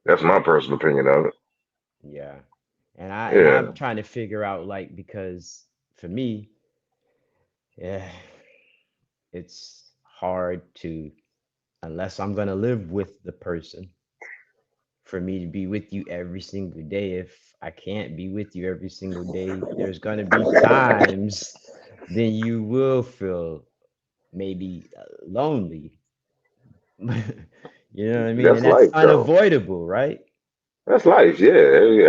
That's my Yeah. personal opinion of it. Yeah. And Yeah. I'm trying to figure out like because for me, yeah, it's hard to unless I'm gonna live with the person for me to be with you every single day. If I can't be with you every single day, there's gonna be times then you will feel maybe lonely. You know what I mean? That's And that's life though. unavoidable, right? That's life, yeah.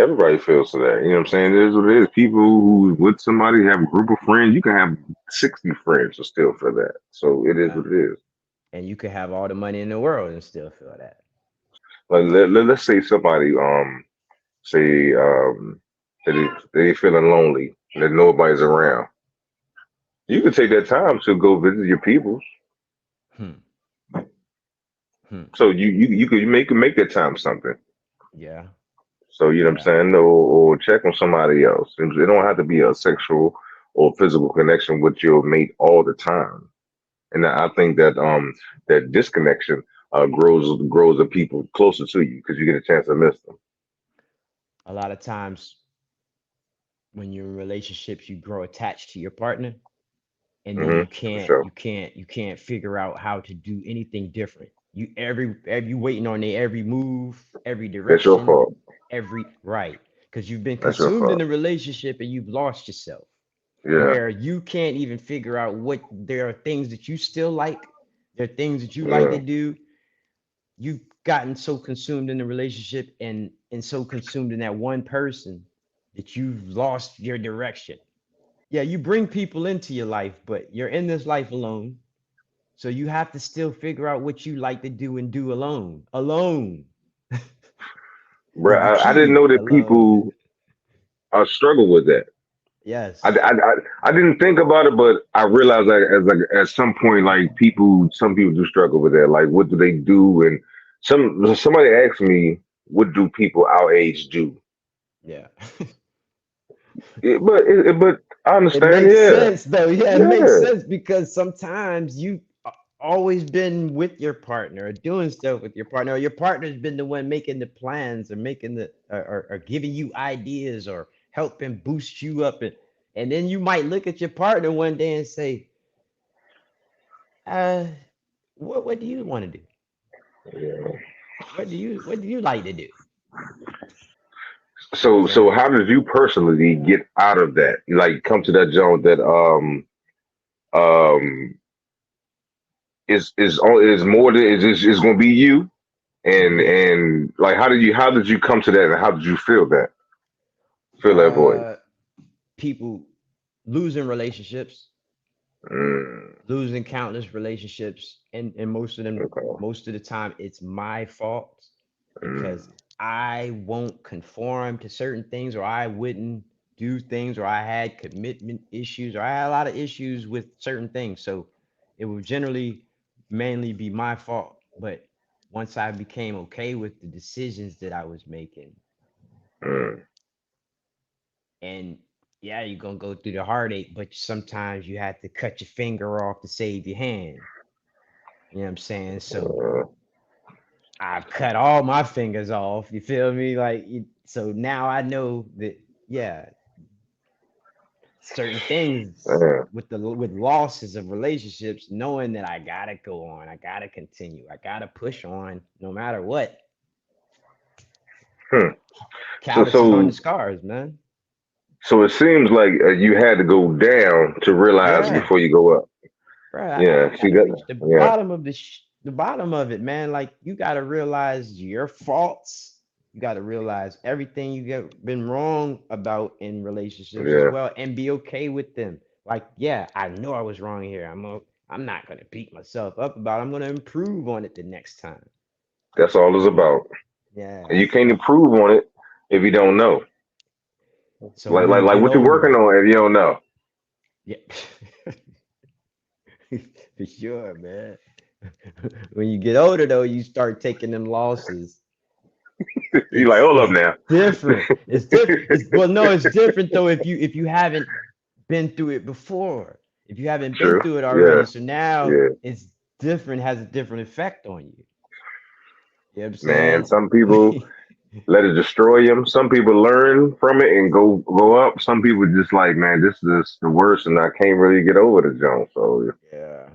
Everybody feels to that. You know what I'm saying? It is what it is. People who with somebody have a group of friends, you can have 60 friends and still feel that. So it is Yeah. what it is. And you could have all the money in the world and still feel that. Like let's say somebody say they feeling lonely, that nobody's around. You can take that time to go visit your people. Hmm. Hmm. So you could make that time something. Yeah. So you know what I'm Yeah. saying? Or check on somebody else. It don't have to be a sexual or physical connection with your mate all the time. And I think that that disconnection grows the people closer to you because you get a chance to miss them. A lot of times when you're in relationships, you grow attached to your partner and then For sure. you can't figure out how to do anything different. You every you waiting on their every move, every That's your direction, fault. every right. Because you've been That's your consumed in fault. the relationship and you've lost yourself. Yeah. Where you can't even figure out what there are things that you still like, there are things that you like to Yeah. do. You've gotten so consumed in the relationship and so consumed in that one person that you've lost your direction. Yeah, you bring people into your life, but you're in this life alone. So you have to still figure out what you like to do and do alone. Alone Bro, is the I didn't know key. that Alone. people struggle with that. I, Yes. I, I, I didn't think about it, but I realized that at some point, like some people do struggle with that. Like, what do they do? And somebody asked me, what do people our age do? Yeah. But I It understand. makes Yeah, sense though. Yeah, it makes yeah, sense because sometimes you always been with your partner or doing stuff with your partner, or your partner's been the one making the plans or making the or giving you ideas or helping boost you up and then you might look at your partner one day and say, uh, what do you want to do? yeah. What do you like to do? So So how did you personally get out of that? Like, come to that zone that um is more than is going to be you. mhm. And like, how did you come to that, and how did you feel that void? uh people losing relationships, Mm, losing countless relationships, and most of them, okay. most of the time, it's my fault because Mm, I won't conform to certain things, or I wouldn't do things, or I had commitment issues, or I had a lot of issues with certain things. So it would generally mainly be my fault. But once I became okay with the decisions that I was making, mm, and yeah, you're gonna go through the heartache, but sometimes you have to cut your finger off to save your hand. You know what I'm saying? So uh, I've cut all my fingers off. You feel me? So now I know that yeah, certain things man. with losses of relationships, knowing that I gotta go on, I gotta continue, I gotta push on, no matter what. Hmm. So Calluses on the so scars, man. So it seems like you had to go down to realize Yeah, before you go up. bro, I Yeah. See gotta that? reach the Yeah. bottom of the bottom of it, man. Like you gotta realize your faults. You gotta realize everything you get been wrong about in relationships as Yeah. well, and be okay with them. Like, yeah, I know I was wrong here. I'm not gonna beat myself up about it. I'm gonna improve on it the next time. That's all it's about. And you Yes. can't improve on it if you don't know. So when you Like get what you're working older, on if you don't know. yeah, for sure, man. When you get older, though, you start taking them losses. You're like, hold up It's now. different. It's different. It's well, no, it's different though if you haven't been through it before. If you haven't been True. through it Yeah. already, so now Yeah. it's different, has a different effect on you. You know what I'm Man, saying? some people let it destroy them. Some people learn from it and go up. Some people just like, man, this is the worst, and I can't really get over the jump. So, Yeah.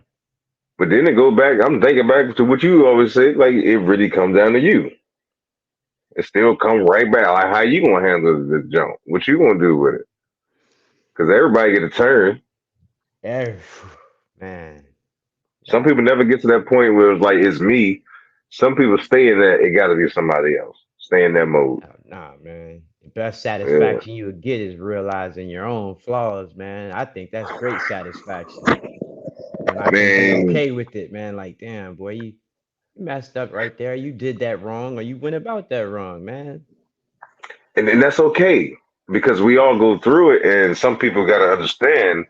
but then it go back. I'm thinking back to what you always say. Like it really comes down to you. It still comes right back. Like how you gonna handle the jump? What you gonna do with it? Because everybody get a turn. Yeah. Man. Some Yeah. people never get to that point where it's like it's me. Some people stay in that. It got to be somebody else. Stay in that mode. Nah, man. The best Yeah, satisfaction you would get is realizing your own flaws, man. I think that's great satisfaction when I can be man, okay with it, man. Like, damn, boy, you messed up right there. You did that wrong, or you went about that wrong, man. and that's okay because we all go through it. And some people got to understand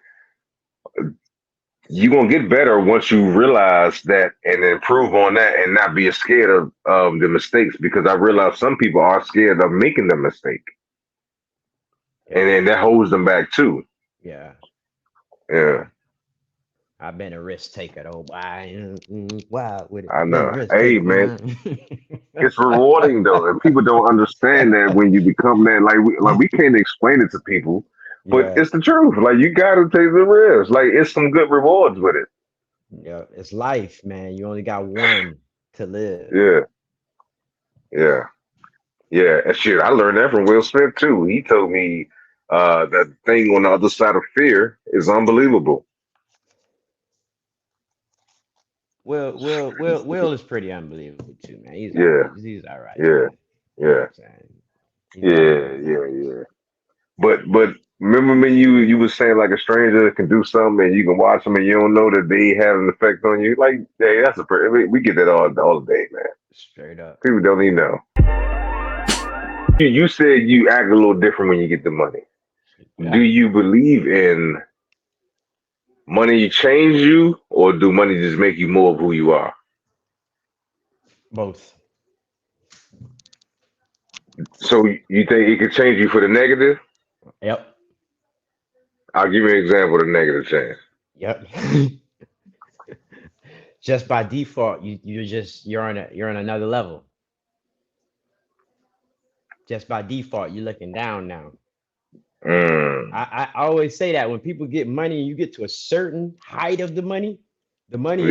you gonna get better once you realize that and improve on that, and not be scared of the mistakes. Because I realize some people are scared of making the mistake, and Yeah, then that holds them back too. yeah, Yeah, yeah. I've been a risk taker though. Why? Wild with it. I Been know. a risk Hey, taker, man. man. It's rewarding though, and people don't understand that when you become that. Like we can't explain it to people, but Yeah, it's the truth. Like you gotta take the risk. Like it's some good rewards with it. yeah. It's life, man. You only got one to live. Yeah, yeah, yeah. And shit, I learned that from Will Smith too. He told me that thing on the other side of fear is unbelievable. Will is pretty unbelievable too, man. He's all Yeah, he's all right, yeah, man. You know what yeah, I'm saying? He's all yeah, right. yeah, yeah. But remember when you was saying like a stranger can do something and you can watch them and you don't know that they have an effect on you. Like, hey, that's we get that all day, man. Straight up. People don't even know. You said you act a little different when you get the money. Do Yeah. you believe in money change you, or do money just make you more of who you are? Both. So you think it could change you for the negative? Yep. I'll give you an example of the negative change. Yep. Just by default, you're on another level. Just by default, you're looking down now. Mm, I always say that when people get money and you get to a certain height of the money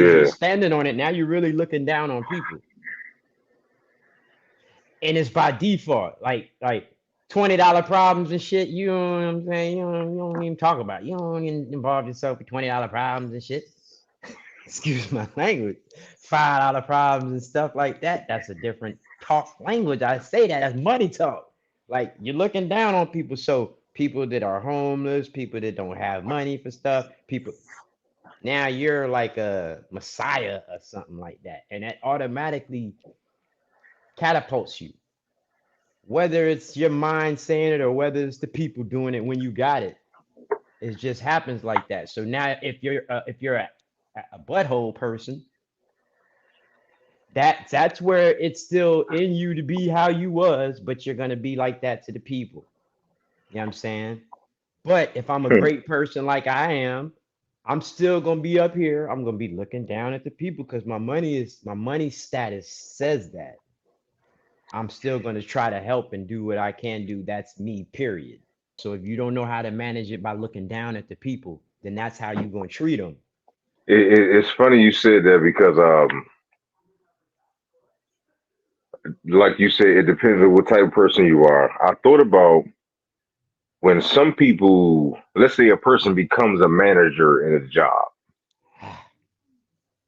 is you're yeah, standing on it. Now you're really looking down on people. And it's by default. Like $20 problems and shit. You know what I'm saying? You don't even talk about it. You don't even involve yourself with $20 problems and shit. Excuse my language. $5 problems and stuff like that. That's a different talk language. I say that as money talk. Like you're looking down on people. So people that are homeless, people that don't have money for stuff, people now you're like a messiah or something like that. And that automatically catapults you. Whether it's your mind saying it or whether it's the people doing it when you got it. It just happens like that. So now if you're a butthole person, that's where it's still in you to be how you was, but you're gonna be like that to the people. You know what I'm saying? But if I'm a hmm, great person like I am, I'm still gonna be up here. I'm gonna be looking down at the people because my money status says that. I'm still gonna try to help and do what I can do. That's me, period. So if you don't know how to manage it by looking down at the people, then that's how you're gonna treat them. it's funny you said that because like you said, it depends on what type of person you are. I thought about when some people, let's say a person becomes a manager in a job,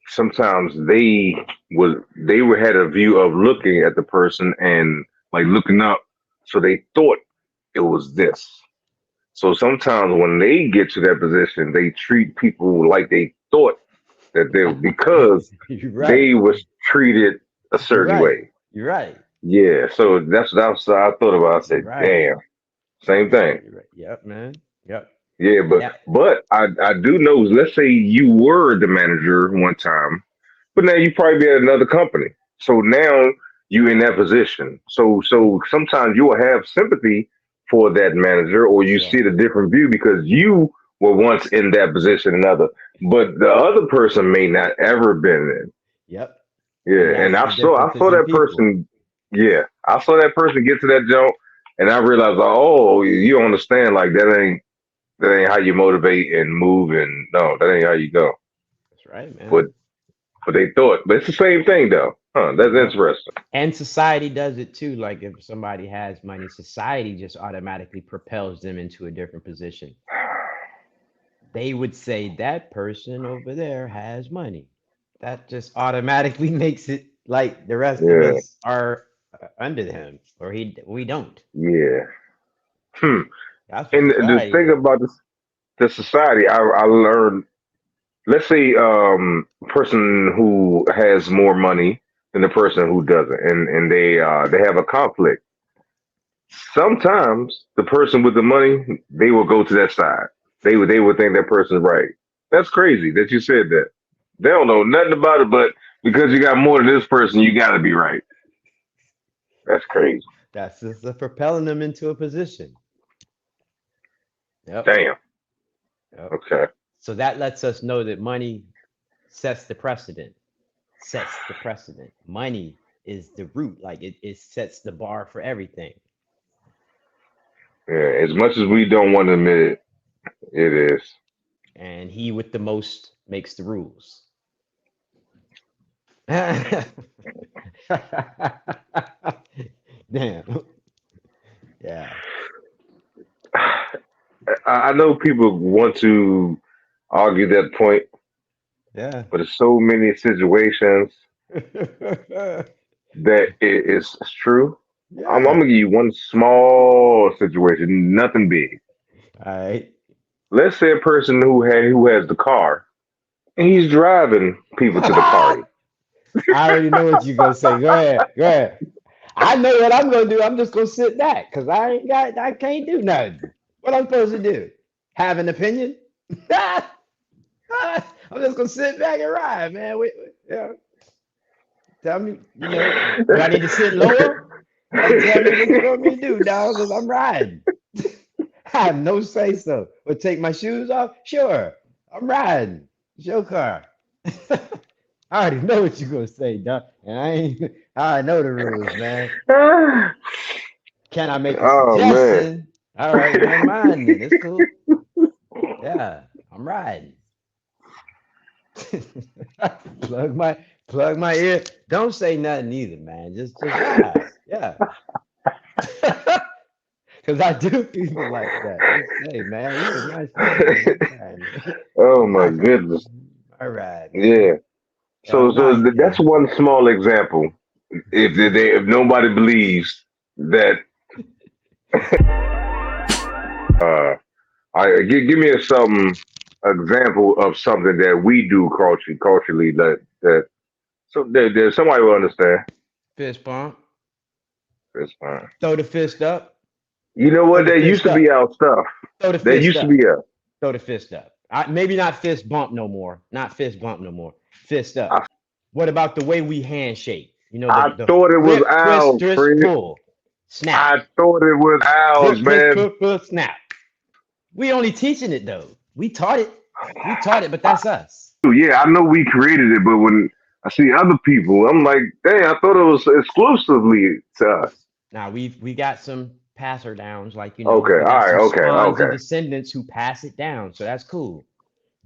sometimes they had a view of looking at the person and like looking up, so they thought it was this. So sometimes when they get to that position, they treat people like they thought that they, because You're right. they was treated a You're certain right. way. You're right. Yeah, so that's what I thought about. I You're said, right. damn, same thing. You're right. Yep, man. Yep. Yeah, And that, but I do know. Let's say you were the manager one time, but now you probably be at another company. So now you in that position. So sometimes you will have sympathy for that manager, or you see sure. the different view because you were once in that position, another. But the other person may not ever been in. Yep. And Yeah, and that's the I differences saw in that people. person. Yeah, I saw that person get to that jump, and I realized, like, oh, you don't understand. Like that ain't how you motivate and move, and no, that ain't how you go. That's right, But man. they thought, but it's the same thing though. Huh? That's Yep. interesting. And society does it too. Like if somebody has money, society just automatically propels them into a different position. They would say that person over there has money. That just automatically makes it like the rest of Yeah, us are under him, or we don't. yeah. Hmm. That's what And the society thing does. about this, the society, I learned. Let's say a person who has more money than the person who doesn't, and they have a conflict. Sometimes the person with the money, they will go to that side. They would think that person's right. That's crazy that you said that. They don't know nothing about it, but because you got more than this person, you got to be right. That's crazy. That's just propelling them into a position. Yep. Damn. Yep. Okay. So that lets us know that money sets the precedent. Sets the precedent. Money is the root. Like it sets the bar for everything. Yeah. As much as we don't want to admit it, it is. And he with the most makes the rules. Damn. Yeah. I know people want to argue that point, Yeah. but there's so many situations that it is true. I'm Yeah. gonna give you one small situation, nothing big. All right. Let's say a person who has the car and he's driving people to the I party. already know what you're gonna say. Go ahead. Go ahead. I know what I'm gonna do. I'm just gonna sit back because I can't do nothing. What I'm supposed to do? Have an opinion? I'm just gonna sit back and ride, man. Yeah, tell me, do I need to sit lower? Like, tell me what you want me to do, dog, because I'm riding. I have no say so. But take my shoes off? Sure. I'm riding. It's your car. I already know what you're gonna say, dog. And I know the rules, man. Can I make a Oh man. suggestion? All right, never mind then. It's cool. Yeah, I'm riding. plug my plug my ear. Don't say nothing either, man. Just ride. Yeah. Cause I do people like that. Just say, man, you in my shoes, man. I'm riding. Oh my goodness. I ride, man. Yeah. Yeah, That's one small example. If nobody believes that, give me a something example of something that we do culturally that so that somebody will understand. fist bump. That's fine. Throw the fist up. You know Throw what? the That used fist to be up. our stuff. Throw the That fist used to up. be us. Throw the fist up. Maybe not fist bump no more. Not fist bump no more. Fist up. I, What about the way we handshake? I The thought it was grip, twist, ours, twist, Fred. pull, snap. I thought it was ours, Grip, twist, man. pull, pull, snap. We only teaching it though. We taught it. We taught it, but that's us. Yeah, I know we created it, but when I see other people, I'm like, dang, I thought it was exclusively to us. Now we got some passer downs, like Okay, we all got right, some okay, spawns and okay, descendants who pass it down. So that's cool.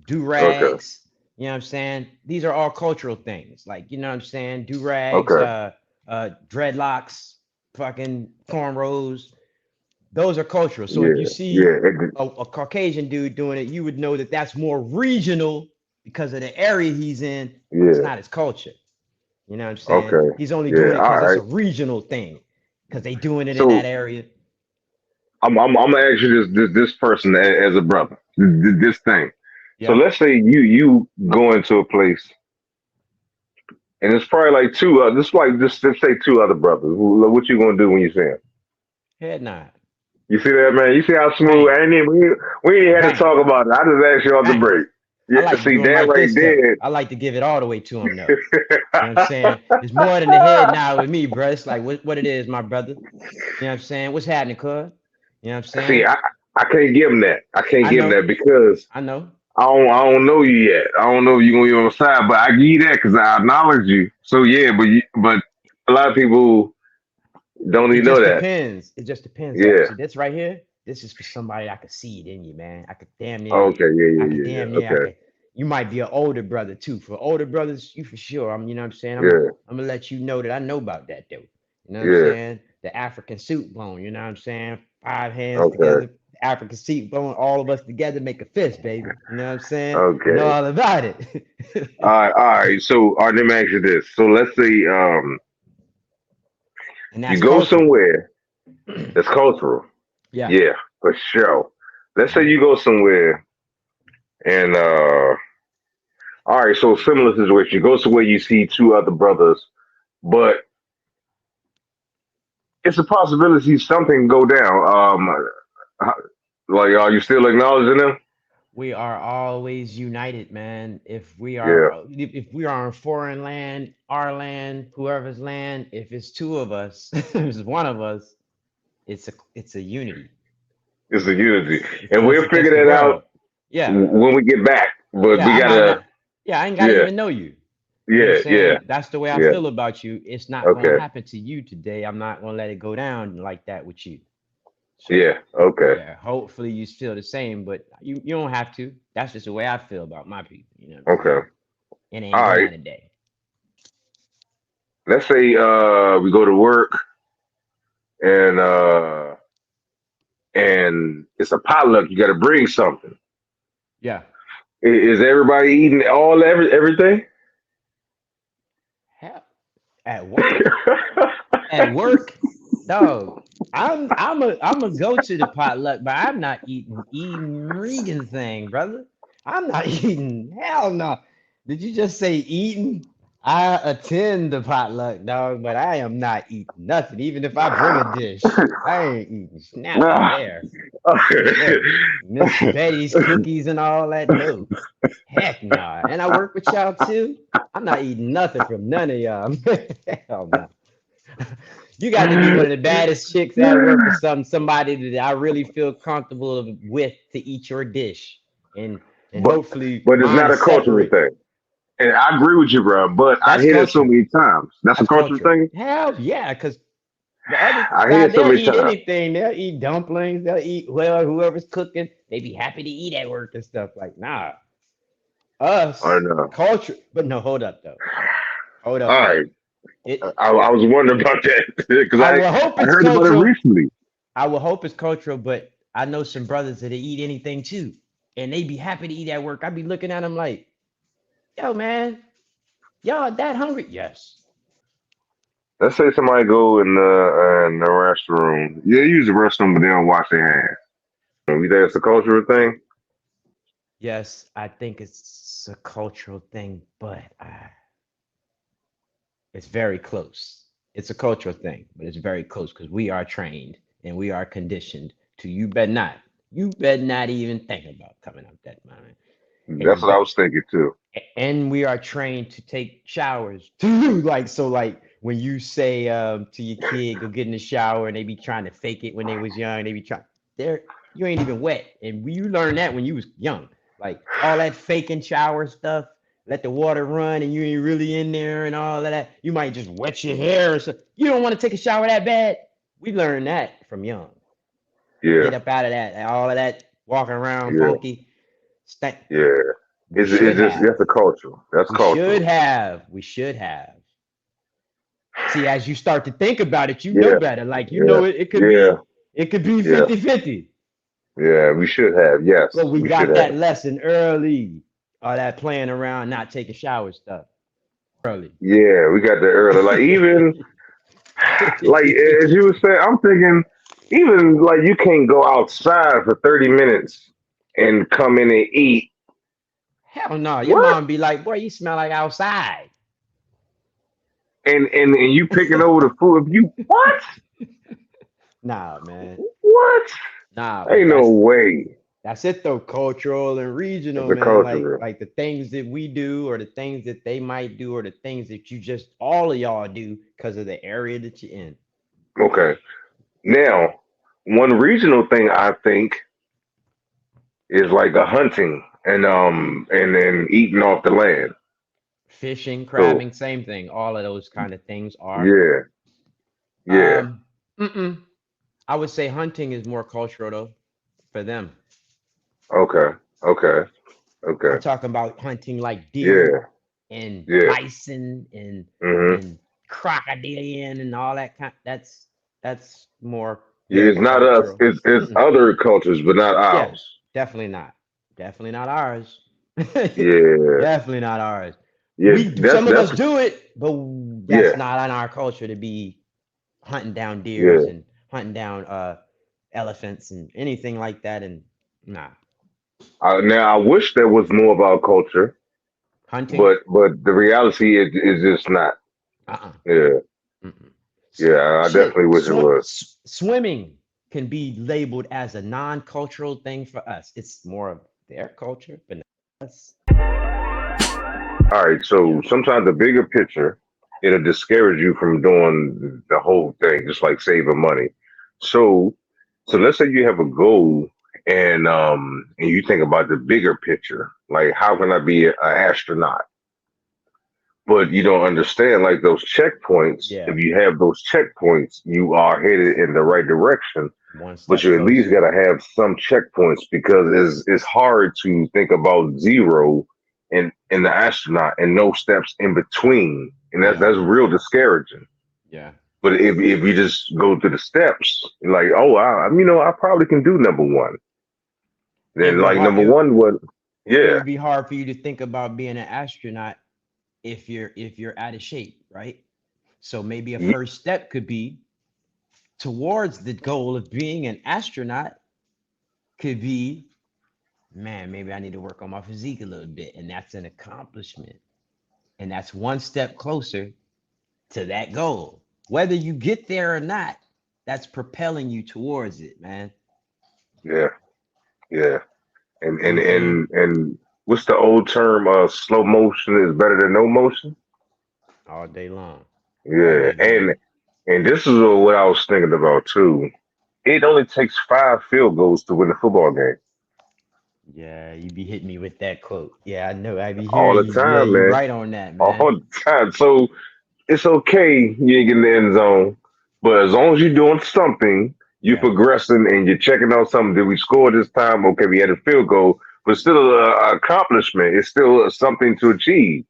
Do okay, rags, you know what I'm saying? These are all cultural things. Like, you know what I'm saying? Do rags, okay. dreadlocks, fucking cornrows. Those are cultural. So if you Yeah, yeah, see a Caucasian dude doing it, you would know that that's more regional because of the area he's in. It's yeah. not his culture. You know what I'm saying? Okay. He's only Yeah. doing it All because it's right. a regional thing, because they doing it in that So area. I'm gonna ask you this person as a brother. This thing. So Yeah. let's say you go into a place and it's probably like two. This like just let's say two other brothers. What you gonna do when you see them? Head nod. You see that, man? You see how smooth? Bang. I ain't even, we ain't had to Bang. talk about it. I just asked you off the Bang. break. I Yeah, like to see do him that like right this though. there. I like to give it all the way to him though. You know what I'm saying? It's more than the head now with me, bro. It's like what it is, my brother. You know what I'm saying? What's happening, cuz? You know what I'm See, saying? I can't give him that. I can't I give him know. that because I know. I don't know you yet. I don't know if you're gonna be on the side, but I give you that because I acknowledge you. So yeah, but a lot of people don't It even know just that. depends. It just depends though. Yeah. See, this right here, this is for somebody I could see it in you, man. I could damn near, Okay. Yeah. I Yeah. could Yeah. damn Yeah. near, I Okay. could. You might be an older brother too. For older brothers, you for sure. You know what I'm saying? Yeah. I'm gonna let you know that I know about that though. You know what I'm Yeah. saying? The African suit bone. You know what I'm saying? Five hands Okay. together, African seat bone. All of us together make a fist, baby. You know what I'm saying? I know Okay. all about it. All right. All right. So, all right, let me ask you this. So, let's say And you that's go cultural. somewhere that's cultural. Yeah. Yeah, for sure. Let's say Hmm. you go somewhere and all right, so similar situation. You go somewhere you see two other brothers, but it's a possibility something go down. Like are you still acknowledging them? We are always united, man. Yeah, If we are on foreign land, our land, whoever's land, if it's two of us, if it's one of us, it's a unity. it's a unity, It's and us we'll figure against the that out world. Yeah, when we get back. But yeah. we I might gotta, not. Yeah, I ain't gotta yeah, even know you. You know what I'm yeah, yeah, saying? That's the way I yeah. feel about you. It's not gonna Okay, happen to you today. I'm not gonna let it go down like that with you. So yeah, okay, yeah, hopefully you feel the same, but you don't have to. That's just the way I feel about my people. You know what I'm okay. saying? It All ain't right. going today. Let's say we go to work and it's a potluck. You got to bring something. Yeah. Is everybody eating everything? Hell, at work? At work? Dog. I'm a go to the potluck, but I'm not eating Regan thing, brother. I'm not eating. Hell no. Did you just say eating? I attend the potluck, dog, but I am not eating nothing. Even if I bring a dish, I ain't eating snapping Ah, there. No. Miss Betty's cookies and all that. No. Heck no. And I work with y'all too. I'm not eating nothing from none of y'all. Hell no. You got to be one of the baddest chicks at work or something, somebody that I really feel comfortable with to eat your dish. And but hopefully but it's mine not is a cultural separate. thing. And I agree with you, bro. But I That's hear it so cultural. many times. That's a That's cultural cultural. thing. Hell yeah, because the other I hear side, it so they'll many eat times. anything. They'll eat dumplings. They'll eat whoever's cooking. They be happy to eat at work and stuff. Like, nah, I us, know. culture. But no, hold up, though. Hold All up, though. right. It. I was wondering about that because I will hope I it's heard about it cultural. recently. I will hope it's cultural, but I know some brothers that eat anything too, and they be happy to eat at work. I be looking at them like, yo, man, y'all that hungry? Yes. Let's say somebody go in the restroom. Yeah, they use the restroom, but they don't wash their hands. You think it's a cultural thing? Yes, I think it's a cultural thing, but it's very close. It's a cultural thing, but it's very close because we are trained and we are conditioned to you better not even think about coming up that mountain. And you That's what I bet was thinking too. and we are trained to take showers too. Like so, like when you say to your kid, go get in the shower, and they be trying to fake it when they was young, they be trying there you ain't even wet. And you learned that when you was young. Like all that faking shower stuff, let the water run and you ain't really in there and all of that. You might just wet your hair or something. You don't want to take a shower that bad. We learned that from young. Yeah, Get up out of that, all of that walking around yeah, funky. Stank. yeah. We It's should just have. that's a culture. That's We should cultural. have. We should have. See, as you start to think about it, you know Yeah, better. Like you yeah, know it could yeah. be. It could be Yeah, 50-50, yeah. We should have. but Yes, we we should got that have. lesson early. All that playing around, not taking shower stuff early. Yeah, we got that early. Like even like as you were saying, I'm thinking even like you can't go outside for 30 minutes and come in and eat. Hell no. Your What? mom be like, boy, you smell like outside. And you picking over the food. You what? Nah, man. What? Nah, but Ain't no way. that's it though. Cultural and It's regional, a man. culture. Like the things that we do, or the things that they might do, or the things that you just all of y'all do because of the area that you're in. Okay. Now, one regional thing I think is like a hunting and eating off the land. Fishing, So crabbing, same thing. All of those kind of things are. yeah, yeah. Um, mm-mm. I would say hunting is more cultural though for them. Okay, okay, okay. I'm talking about hunting like deer Yeah, and yeah. bison Hmm. and crocodilian and all that kind. That's more Yeah, their it's not us. cultural. It's Mm-mm. other cultures, but not Yeah, ours. definitely not. Definitely not ours. Yeah, Definitely not ours. yeah. Some of That's us do it, but that's yeah, not in our culture to be hunting down deers yeah. and hunting down elephants and anything like that. And nah, Now I wish there was more of our culture, hunting. but the reality is just not. Uh-uh. Yeah, Mm-mm. yeah. I definitely Shit, wish it was. swimming can be labeled as a non-cultural thing for us. It's more of their culture, but not us. All right, so sometimes the bigger picture, it'll discourage you from doing the whole thing, just like saving money. So, so let's say you have a goal and you think about the bigger picture, like how can I be an astronaut? But you don't understand like those checkpoints. If Yeah, you have those checkpoints, you are headed in the right direction. one But step you at least got closer. to have some checkpoints because it's hard to think about zero in the astronaut and no steps in between, and Yeah, that's real discouraging. yeah. But if you just go through the steps, like oh I probably can do number one. It'd Then be like hard. number one, what? It Yeah, would be hard for you to think about being an astronaut if you're out of shape, right? So maybe a ye- first step could be towards the goal of being an astronaut could be, man, maybe I need to work on my physique a little bit, and that's an accomplishment, and that's one step closer to that goal. Whether you get there or not, that's propelling you towards it, man. yeah, yeah. And You know and what I'm saying? and and what's the old term? Slow motion is better than no motion. All day long. All Yeah, day long. and this is what I was thinking about too. It only takes 5 field goals to win a football game. Yeah, you be hitting me with that quote. Yeah, I know. I be All hearing the you. Yeah, time, you man. right on that, All man. the time. So it's okay you ain't getting the end zone, but as long as you're doing something, you're Yeah, progressing and you're checking out something. Did we score this time? Okay, we had a field goal, but still an accomplishment. It's still something to achieve.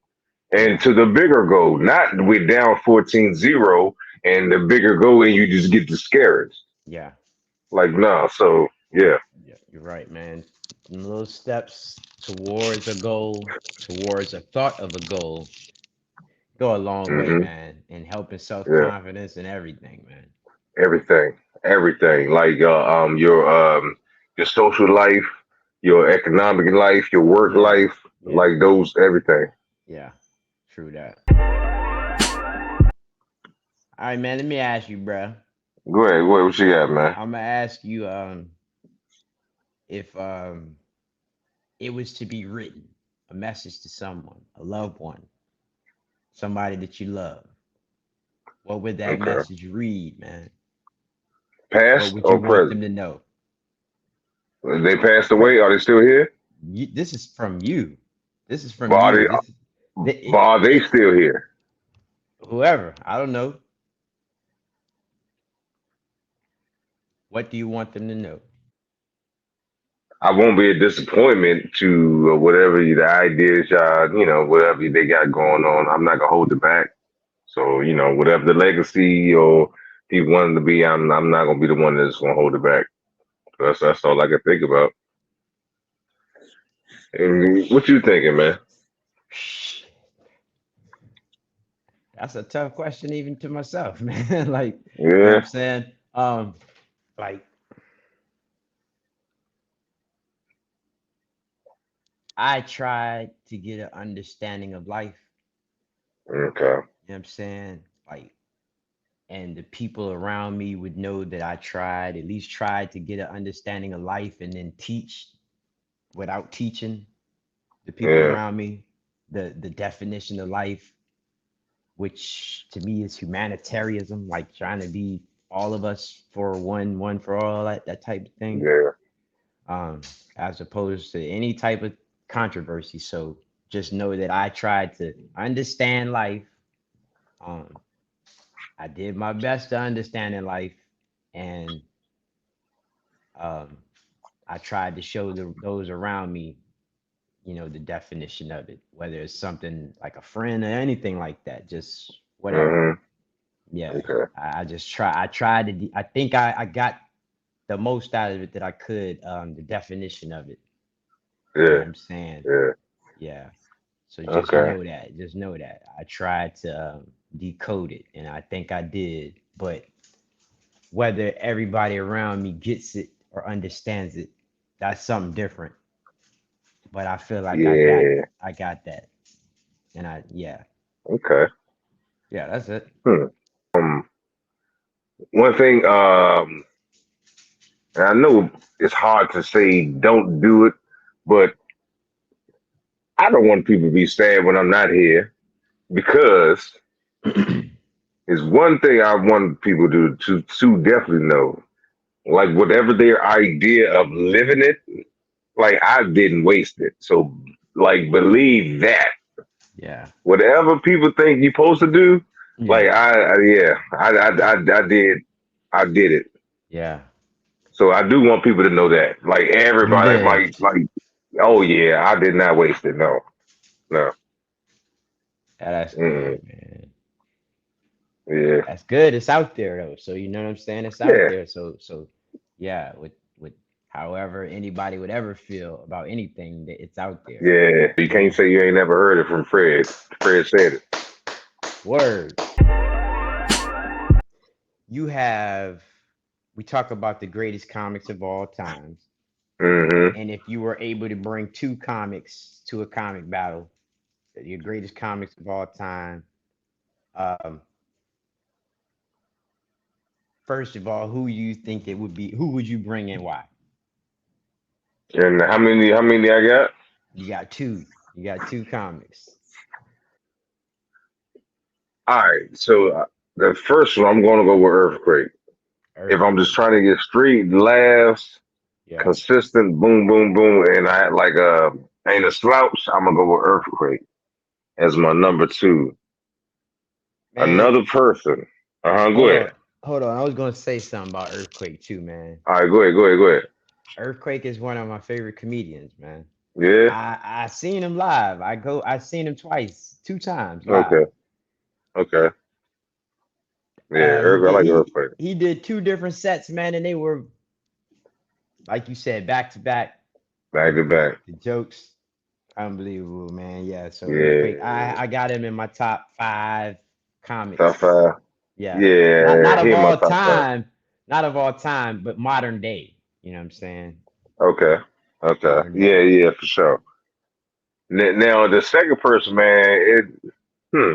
And yeah, to the bigger goal, not we're down 14-0 and the bigger goal and you just get discouraged. yeah, Like, nah, so yeah. yeah. You're right, man. Little steps towards a goal, towards a thought of a goal, go a long way, Hmm. man, in helping self Yeah. confidence and everything, man. Everything. Everything. Like your social life, your economic life, your work Yeah, life, yeah, like those everything. yeah. True that. All right, man. Let me ask you, bro. Go ahead, what you got, man? I'm gonna ask you if it was to be written a message to someone, a loved one, somebody that you love, what would that Okay. message read, man? What Past would you or want them present? to know? They passed Per- away, are they still here? this is from you. This is But from are you. they This but are they it still here? whoever. I don't know. What do you want them to know? I won't be a disappointment to whatever the ideas whatever they got going on. I'm not gonna hold it back. So, whatever the legacy or people want to be. I'm not gonna be the one that's gonna hold it back. That's all I can think about. And what you thinking, man? That's a tough question even to myself, man. Like, you know what I'm Yeah. saying? Like I tried to get an understanding of life, Okay. you know what I'm saying? Like, and the people around me would know that I tried, at least tried to get an understanding of life and then teach without teaching the people Yeah. around me the definition of life, which to me is humanitarianism, like trying to be all of us for one, one for all, that type of thing, Yeah. um, as opposed to any type of controversy. So just know that I tried to understand life. Um, I did my best to understand in life, and um, I tried to show those around me, the definition of it, whether it's something like a friend or anything like that, just whatever. Mhm. Yeah, Okay. I just try. I tried to. I think I got the most out of it that I could. The definition of it. You know Yeah. what I'm saying? Yeah. Yeah. So just Okay. know that. Just know that I tried to decode it, and I think I did. But whether everybody around me gets it or understands it, that's something different. But I feel like Yeah. I got that, and yeah, Okay. yeah, that's it. Hmm. One thing. And I know it's hard to say don't do it, but I don't want people to be sad when I'm not here because it's one thing I want people to definitely know. Like whatever their idea of living it, like I didn't waste it. So like believe that. Yeah, Whatever people think you're supposed to do, yeah, like yeah, I did it. yeah. So I do want people to know that. Like You everybody, lived. oh yeah, I did not waste it. No, no. Yeah, that's Mm, good, man. yeah, That's good. It's out there though. So you know what I'm saying? It's out yeah, there. So yeah, with however anybody would ever feel about anything, that it's out there. yeah. You You can't know? say you ain't never heard it from Fred. Fred said it. Word. You have we talk about the greatest comics of all times. Hmm. And if you were able to bring two comics to a comic battle, your greatest comics of all time, um, first of all, who you think it would be? Who would you bring and why? And how many? How many I got? You got two. You got two comics. All right. So the first one, I'm going to go with Earthquake. If I'm just Earthquake. trying to get street laughs, Yeah. consistent, boom, boom, boom, and I like ain't a slouch, I'm gonna go with Earthquake as my number two. Man, Another person. Go hold ahead. on. Hold on. I was gonna say something about Earthquake too, man. All right, go ahead, go ahead, go ahead. Earthquake is one of my favorite comedians, man. Yeah. I seen him live. I seen him twice, two times live. Okay. Okay. Yeah. He I did like Earthquake. he did two different sets, man, and they were like you said, back to back. Back to back. The jokes, unbelievable, man. Yeah. So Earthquake, Yeah. I got him in my top five Top comics. five. Yeah. Not Yeah. of He in my all top five. time, not of all time, but modern day. You know what I'm saying? Okay. Okay. Modern Yeah. day. Yeah. For sure. Now the second person, man. Hmm.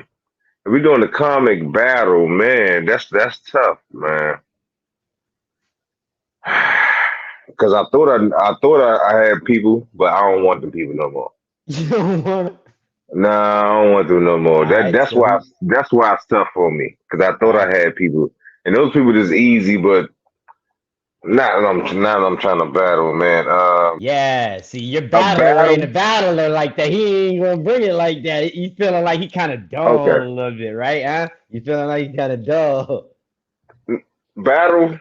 If we doing the comic battle, man, that's tough, man. Because I thought I had people, but I don't want the people no more. You don't wanna. Nah, I don't want to no All more. right. So who? That's why it's tough for me. Because I All thought I right. had people, and those people is easy, but not I'm trying to battle, man. Yeah. See, your A battler ain't a battle. battler like that. He ain't gonna bring it like that. You feeling like he kind of Okay, dull a little bit, right? Huh? You feeling like he kind of dull? battle.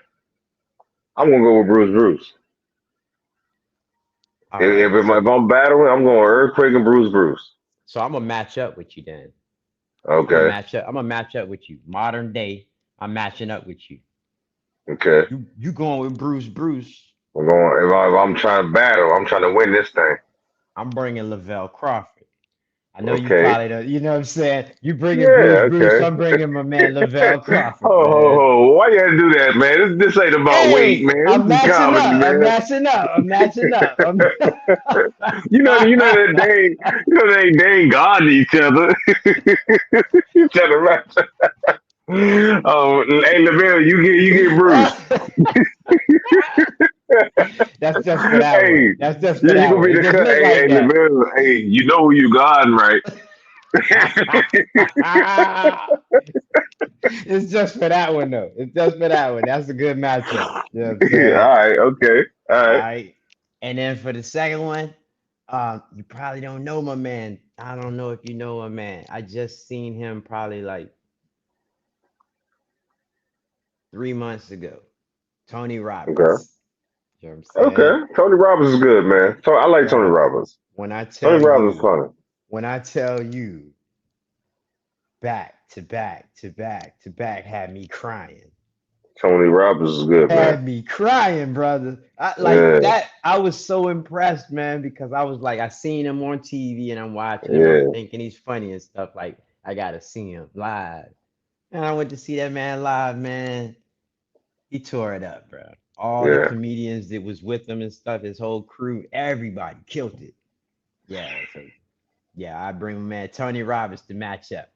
I'm gonna go with Bruce. Bruce. All right. If I'm battling, I'm going Earthquake and Bruce. Bruce. So I'm gonna match up with you then. Okay. I'm gonna match up with you. Modern day, I'm matching up with you. Okay. You going with Bruce Bruce. I'm going. If I'm trying to battle, I'm trying to win this thing. I'm bringing Lavelle Crawford. I know you Okay. probably don't, you know what I'm saying? You bringing Bruce Yeah. Bruce, Okay. I'm bringing my man Lavelle Crawford, Ho ho man. ho! Why you gotta do that, man? This ain't about weight, Hey, man. I'm This is matching comedy, up. I'm man. matching up. I'm matching up. You know that they ain't God to each other. You trying to match. Oh, hey, Lavelle, you get Bruce. That's just for that one. Hey, That's just for you that gonna one. be It the just cut. looked Hey, like that. Lavelle. Hey, you know who you God, right? It's just for that one though. It's just for that one. That's a good matchup. You know what I'm All saying? right. Okay. All All right. right. And then for the second one, you probably don't know my man. I don't know if you know my man. I just seen him probably like 3 months ago. Tony Okay. Robbins. You know what I'm saying? Okay. Tony Robbins is good, man. I like Tony Bruh, Robbins. when I Tony tell Robbins is you, funny. when I tell you back to back to back to back had me crying. Tony Robbins is good, man. Had me crying, brother. I like Yeah. that. I was so impressed, man, because I was like, I seen him on TV and I'm watching him. I'm Yeah. thinking he's funny and stuff. Like, I gotta see him live. And I went to see that man live, man. He tore it up, bro. All the Yeah. comedians that was with him and stuff, his whole crew, everybody killed it. Yeah, so yeah, I bring my man Tony Robbins to match up.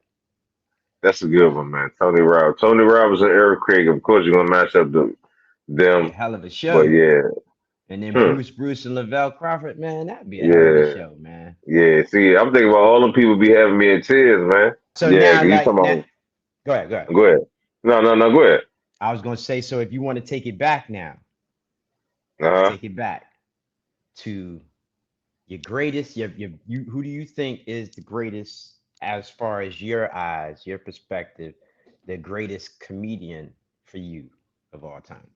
That's a good one, man. Tony Robbins. Tony Robbins and Eric Craig. Of course, you're gonna match up Be a them. hell of a But show. yeah. And then Hmm. Bruce and Lavelle Crawford, man, that'd be a hell of a Yeah. show, man. Yeah. See, I'm thinking about all them people be having me in tears, man. So Yeah. 'Cause now, you like, talking now, about? go ahead, go ahead. Go ahead. No. No. No. Go ahead. I was gonna say, so if you want to take it back now, Uh let's huh. take it back to your greatest. You. Who do you think is the greatest, as far as your eyes, your perspective, the greatest comedian for you of all time?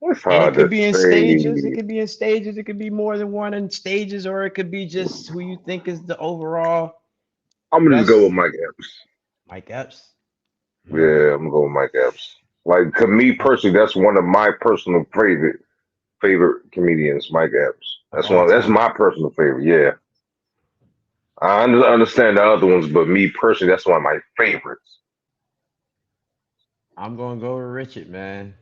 It's And it hard could to be in stages. It say. could be in stages. It could be more than one in stages, or it could be just who you think is the overall I'm gonna just go with best. Mike Epps. Mike Epps. Hmm. Yeah, I'm gonna go with Mike Epps. Like to me personally, that's one of my personal favorite comedians, Mike Epps. Of all That's time. my personal favorite. Yeah, understand the other ones, but me personally, that's one of my favorites. I'm gonna go with Richard, man.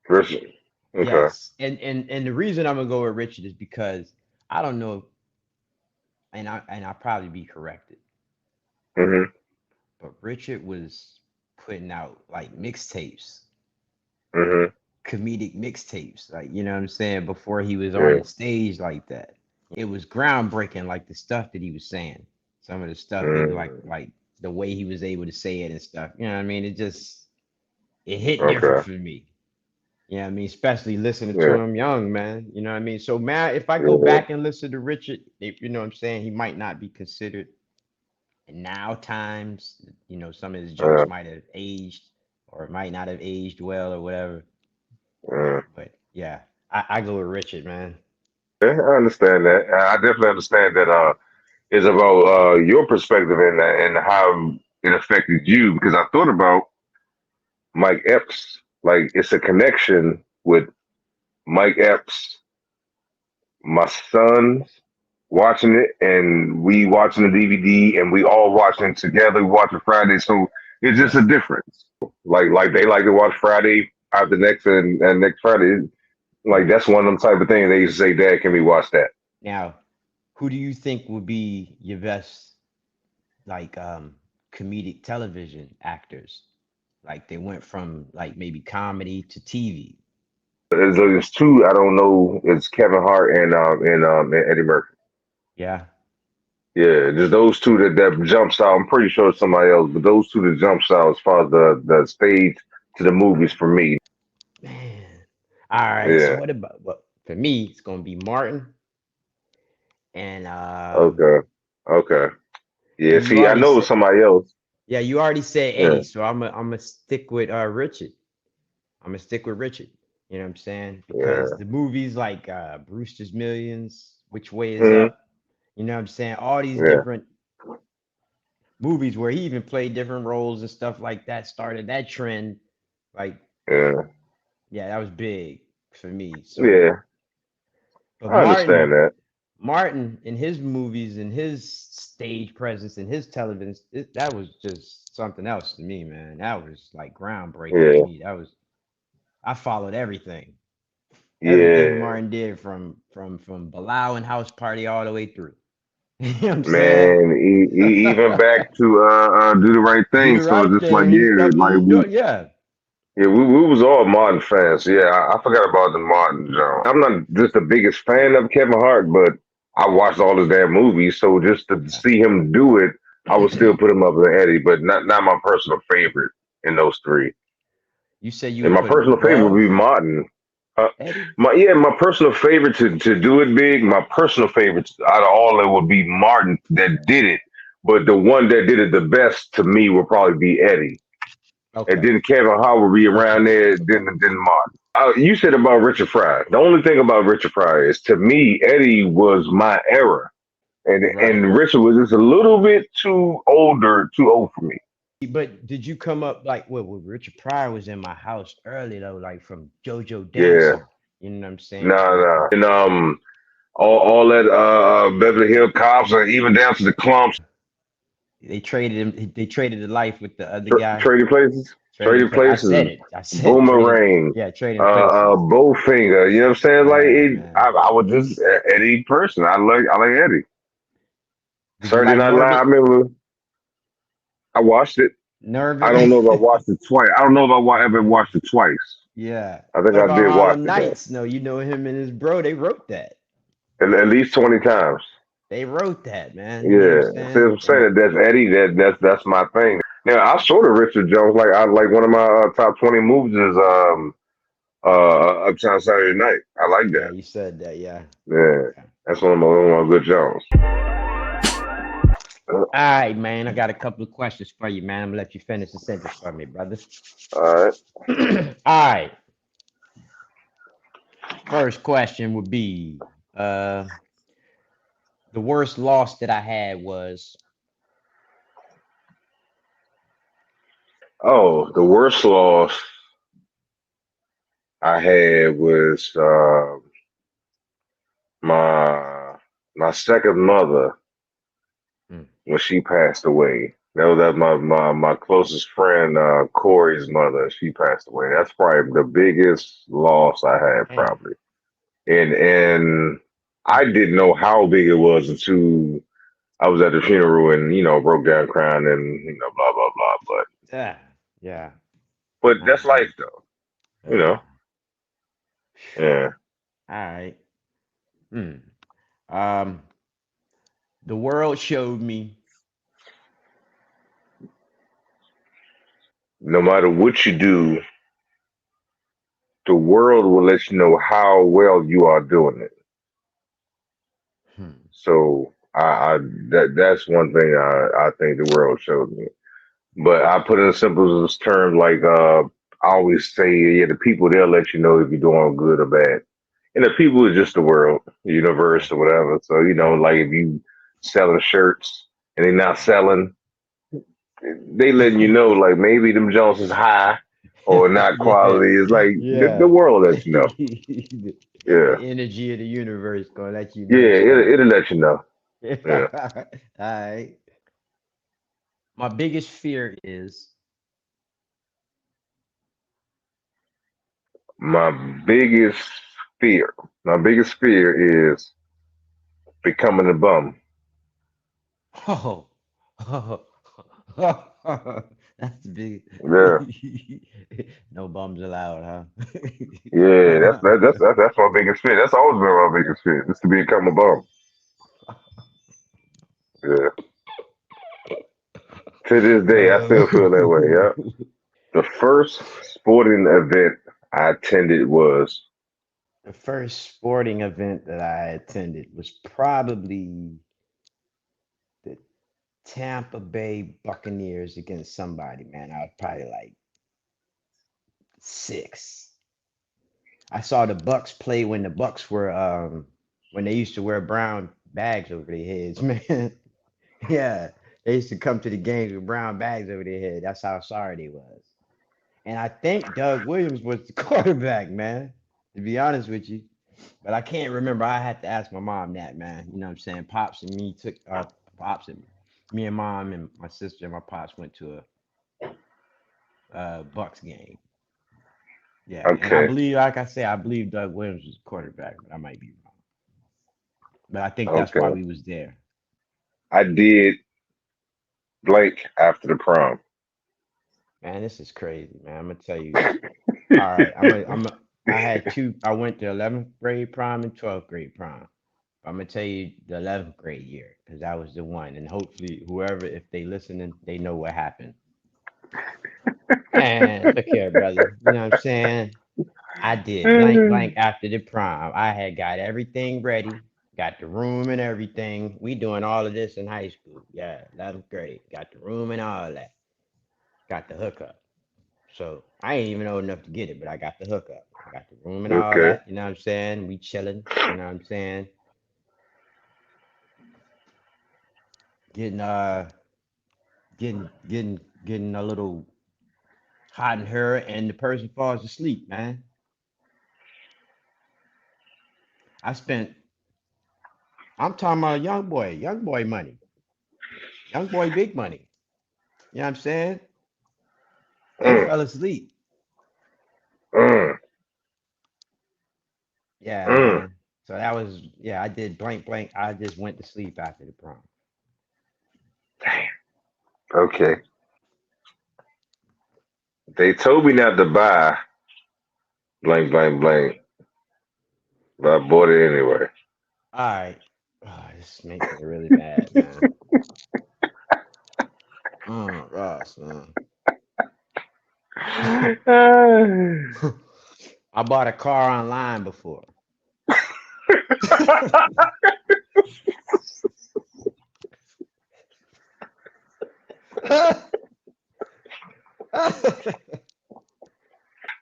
Listen, okay. Yes, and the reason I'm gonna go with Richard is because I don't know, and I'll probably be corrected, Mhm. but Richard was putting out like mixtapes, Mhm. comedic mixtapes, like you know what I'm saying, before he was on Yeah. the stage like that. It was groundbreaking, like the stuff that he was saying, some of the stuff he Mm. like the way he was able to say it and stuff. You know what I mean? It hit different Okay. for me. Yeah, I mean, especially listening to Yeah. him young, man. You know what I mean? So, man, if I go Yeah. back and listen to Richard, you know what I'm saying? He might not be considered in now times. You know, some of his jokes Uh, might have aged or might not have aged well or whatever. uh. But yeah, I go with Richard, man. Yeah, I understand that. I definitely understand that. Is about your perspective and how it affected you because I thought about Mike Epps. Like it's a connection with Mike Epps, my sons watching it, and we watching the DVD, and we all watching it together. We watching Friday, so it's just Yeah. a difference. Like they like to watch Friday after next and next Friday. Like Right. that's one of them type of things they used to say, Dad, can we watch that? Now, who do you think would be your best, like, comedic television actors? Like, they went from, like, maybe comedy to TV. There's two I don't know. It's Kevin Hart and Eddie Murphy. Yeah. Yeah, just those two that jumps out. I'm pretty sure it's somebody else, but those two that jumps out as far as the stage to the movies for me. Man. All right. So Yeah. what about what for me? It's gonna be Martin and Okay. Okay. Yeah. and you See, I already know it's said somebody else. yeah, you already said Yeah. Eddie, so I'm gonna stick with Richard. I'm gonna stick with Richard. You know what I'm saying? Because Yeah. the movies like Brewster's Millions, Which Way Is Hmm. Up, You know what I'm saying? All these Yeah, different movies where he even played different roles and stuff like that started that trend. Like, yeah, yeah, that was big for me. So, yeah. but I understand that. Martin in his movies and his stage presence and his television, that was just something else to me, man. That was like groundbreaking to Yeah, me. That was I followed everything, everything yeah, Martin did from Bilal and House Party all the way through. You know what I'm saying? man. Even back to do the right Do thing. the So right it's just like thing and yeah, stuff that like he do. Yeah, we was all Martin fans. Yeah, I forgot about the Martin John. I'm not just the biggest fan of Kevin Hart, but I watched all his damn movies. So just to see him do it, I would yeah. still put him up with Eddie, but not my personal favorite in those three. You say you And would my put him personal favorite would above be Martin. Uh, Eddie? my personal favorite to do it big. My personal favorite out of all it would be Martin that did it, but the one that did it the best to me would probably be Eddie. And Okay. then Kevin Hart would be Okay. around there. Then Martin. You said about Richard Pryor. The only thing about Richard Pryor is to me Eddie was my era, Right. and Richard was just a little bit too old for me. But did you come up like well, Richard Pryor was in my house early though, like from JoJo Yeah, Dancer. You know what I'm saying? nah, From nah. And all that Beverly Hill Cops, or even down to the clumps, they traded him. They traded the life with the other guy. trading places, Traded trading play. I said places, it. I said trading. Boomerang, Yeah, trading places. Bowfinger. You know what I'm saying? Like Yeah, it, man. I was just Eddie person. I like Eddie. Did you Saturday like Night Live. I Nervous? remember I watched it. I Nervous. don't know if I watched it twice. I don't know if ever watched it twice. Yeah. I think What I about did watch Harlem it though, Nights? No, you know him and his bro. They wrote that. at least 20 times. They wrote that, man. You know what I'm Yeah, see, saying? I'm And saying that that's Eddie. That's my thing. Now I saw the Richard Jones. Like I like one of my top 20 movies is Uptown Saturday Night. I like yeah, that. you said that. Yeah. Yeah, Yeah. that's one of my good Jones. All right, man. I got a couple of questions for you, man. I'm gonna let you finish the sentence for me, brother. All right. All right. First question would be the worst loss that I had was Oh, the worst loss I had was my my second mother mm, when she passed away. That was my closest friend, Corey's mother. She passed away. That's probably the biggest loss I had, damn. probably. And I didn't know how big it was until I was at the funeral and broke down crying and blah blah blah. Yeah. Yeah. But Oh that's life man. though. You Yeah. know. Yeah. All right. Hmm. Um, the world showed me. No matter what you do, the world will let you know how well you are doing it. Hmm. So I that's one thing I think the world showed me. But I put it in simple terms like I always say, yeah, the people they'll let you know if you're doing good or bad. And the people is just the world, the Yeah. universe or whatever. So, like if you selling shirts and they're not selling, they letting you know like maybe them Jones is high or not Yeah. quality. It's like the Yeah. world lets you know. The Yeah. energy of the universe gonna let you Yeah, know stuff. it'll let you know. Yeah. All right. My biggest fear is My biggest my biggest fear is becoming a bum. oh, that's big. Yeah. No bums allowed, Yeah, huh? that's my biggest fear. That's always been my biggest fear, just to become a bum. Yeah. To this day, I still feel that way. Yeah. The first sporting event I attended was The first sporting event that I attended was probably the Tampa Bay Buccaneers against somebody, man. I was probably like 6. I saw the Bucks play when the Bucks were when they used to wear brown bags over their heads, man. Yeah, they used to come to the games with brown bags over their head. That's how sorry they was. And I think Doug Williams was the quarterback, man. To be honest with you, but I can't remember. I had to ask my mom that, man. You know what I'm saying? Pops and me took pops and me and mom and my sister and my pops went to a Bucks game. Yeah, and I Okay. believe, like I say, I believe Doug Williams was the quarterback, but I might be wrong. But I think that's why Okay. we was there. I did blank after the prom. Man, this is crazy, man. I'm gonna tell you. All right, I had two. I went to 11th grade prom and 12th grade prom. I'm gonna tell you the 11th grade year because that was the one, and hopefully whoever, if they listening, they know what happened. Man, look here, brother. You know what I'm saying? I did blank blank after the prom. I had got everything ready, got the room and everything. We doing all of this in high school. Yeah, 11th grade. Got the room and all that. Got the hookup. So I ain't even old enough to get it, but I got the hookup. I got the room and all Okay. that. You know what I'm saying? We chilling. You know what I'm saying? Getting getting a little hot in her, and the person falls asleep. Man, I spent. I'm talking about young boy money, young boy big money. You know what I'm saying? They Mm, fell asleep. mm, Yeah, mm. man. So that was yeah. I did blank blank. I just went to sleep after the prom. Okay. They told me not to buy blank, blank, blank, but I bought it anyway. All right. Oh, this makes me really mad, man. Oh, Ross, man. I bought a car online before.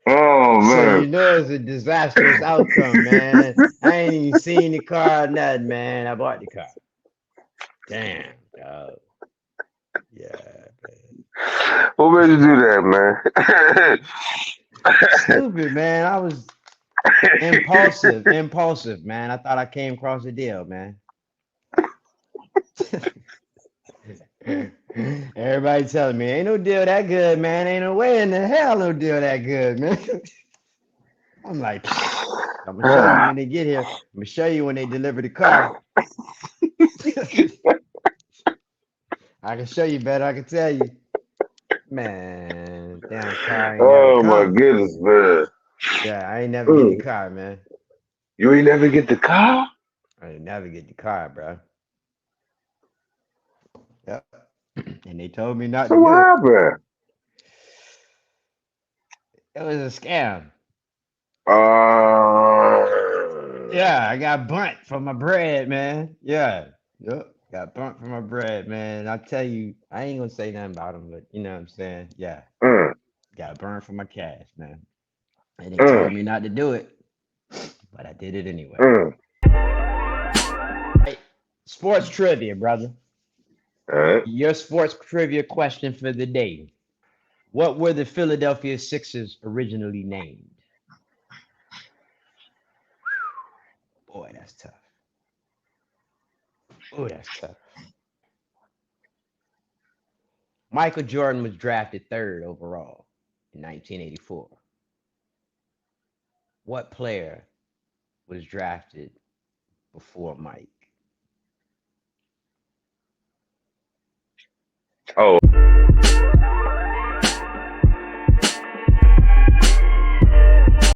Oh So man. you know it's a disastrous outcome, man. I ain't even seen the car, or nothing, man. I bought the car. Damn, dog. Yeah, man. What made you do that, Stupid, man. I was impulsive, man. I thought I came across a deal, man. Everybody telling me ain't no deal that good, man. Ain't no way in the hell no deal that good, man. I'm like, psh, I'm gonna show you man? when they get here. I'm gonna show you when they deliver the car. I can show you better. I can tell you, man. Damn car ain't never Oh my come. goodness, man. Yeah, I ain't never get the Mm. car, man. You ain't never get the car? I ain't never get the car, bro. Yep. And they told me not to So what do it. happened? It was a scam. Uh, Yeah, I got burnt for my bread, man. Yeah. Yep. Got burnt for my bread, man. I tell you, I ain't gonna say nothing about them, but you know what I'm saying? Yeah. mm, Got burned for my cash, man. And they mm, told me not to do it, but I did it anyway. mm. Hey, sports trivia, brother. All right. Your sports trivia question for the day. What were the Philadelphia Sixers originally named? Boy, that's tough. Oh, that's tough. Michael Jordan was drafted third overall in 1984. What player was drafted before Mike? Oh.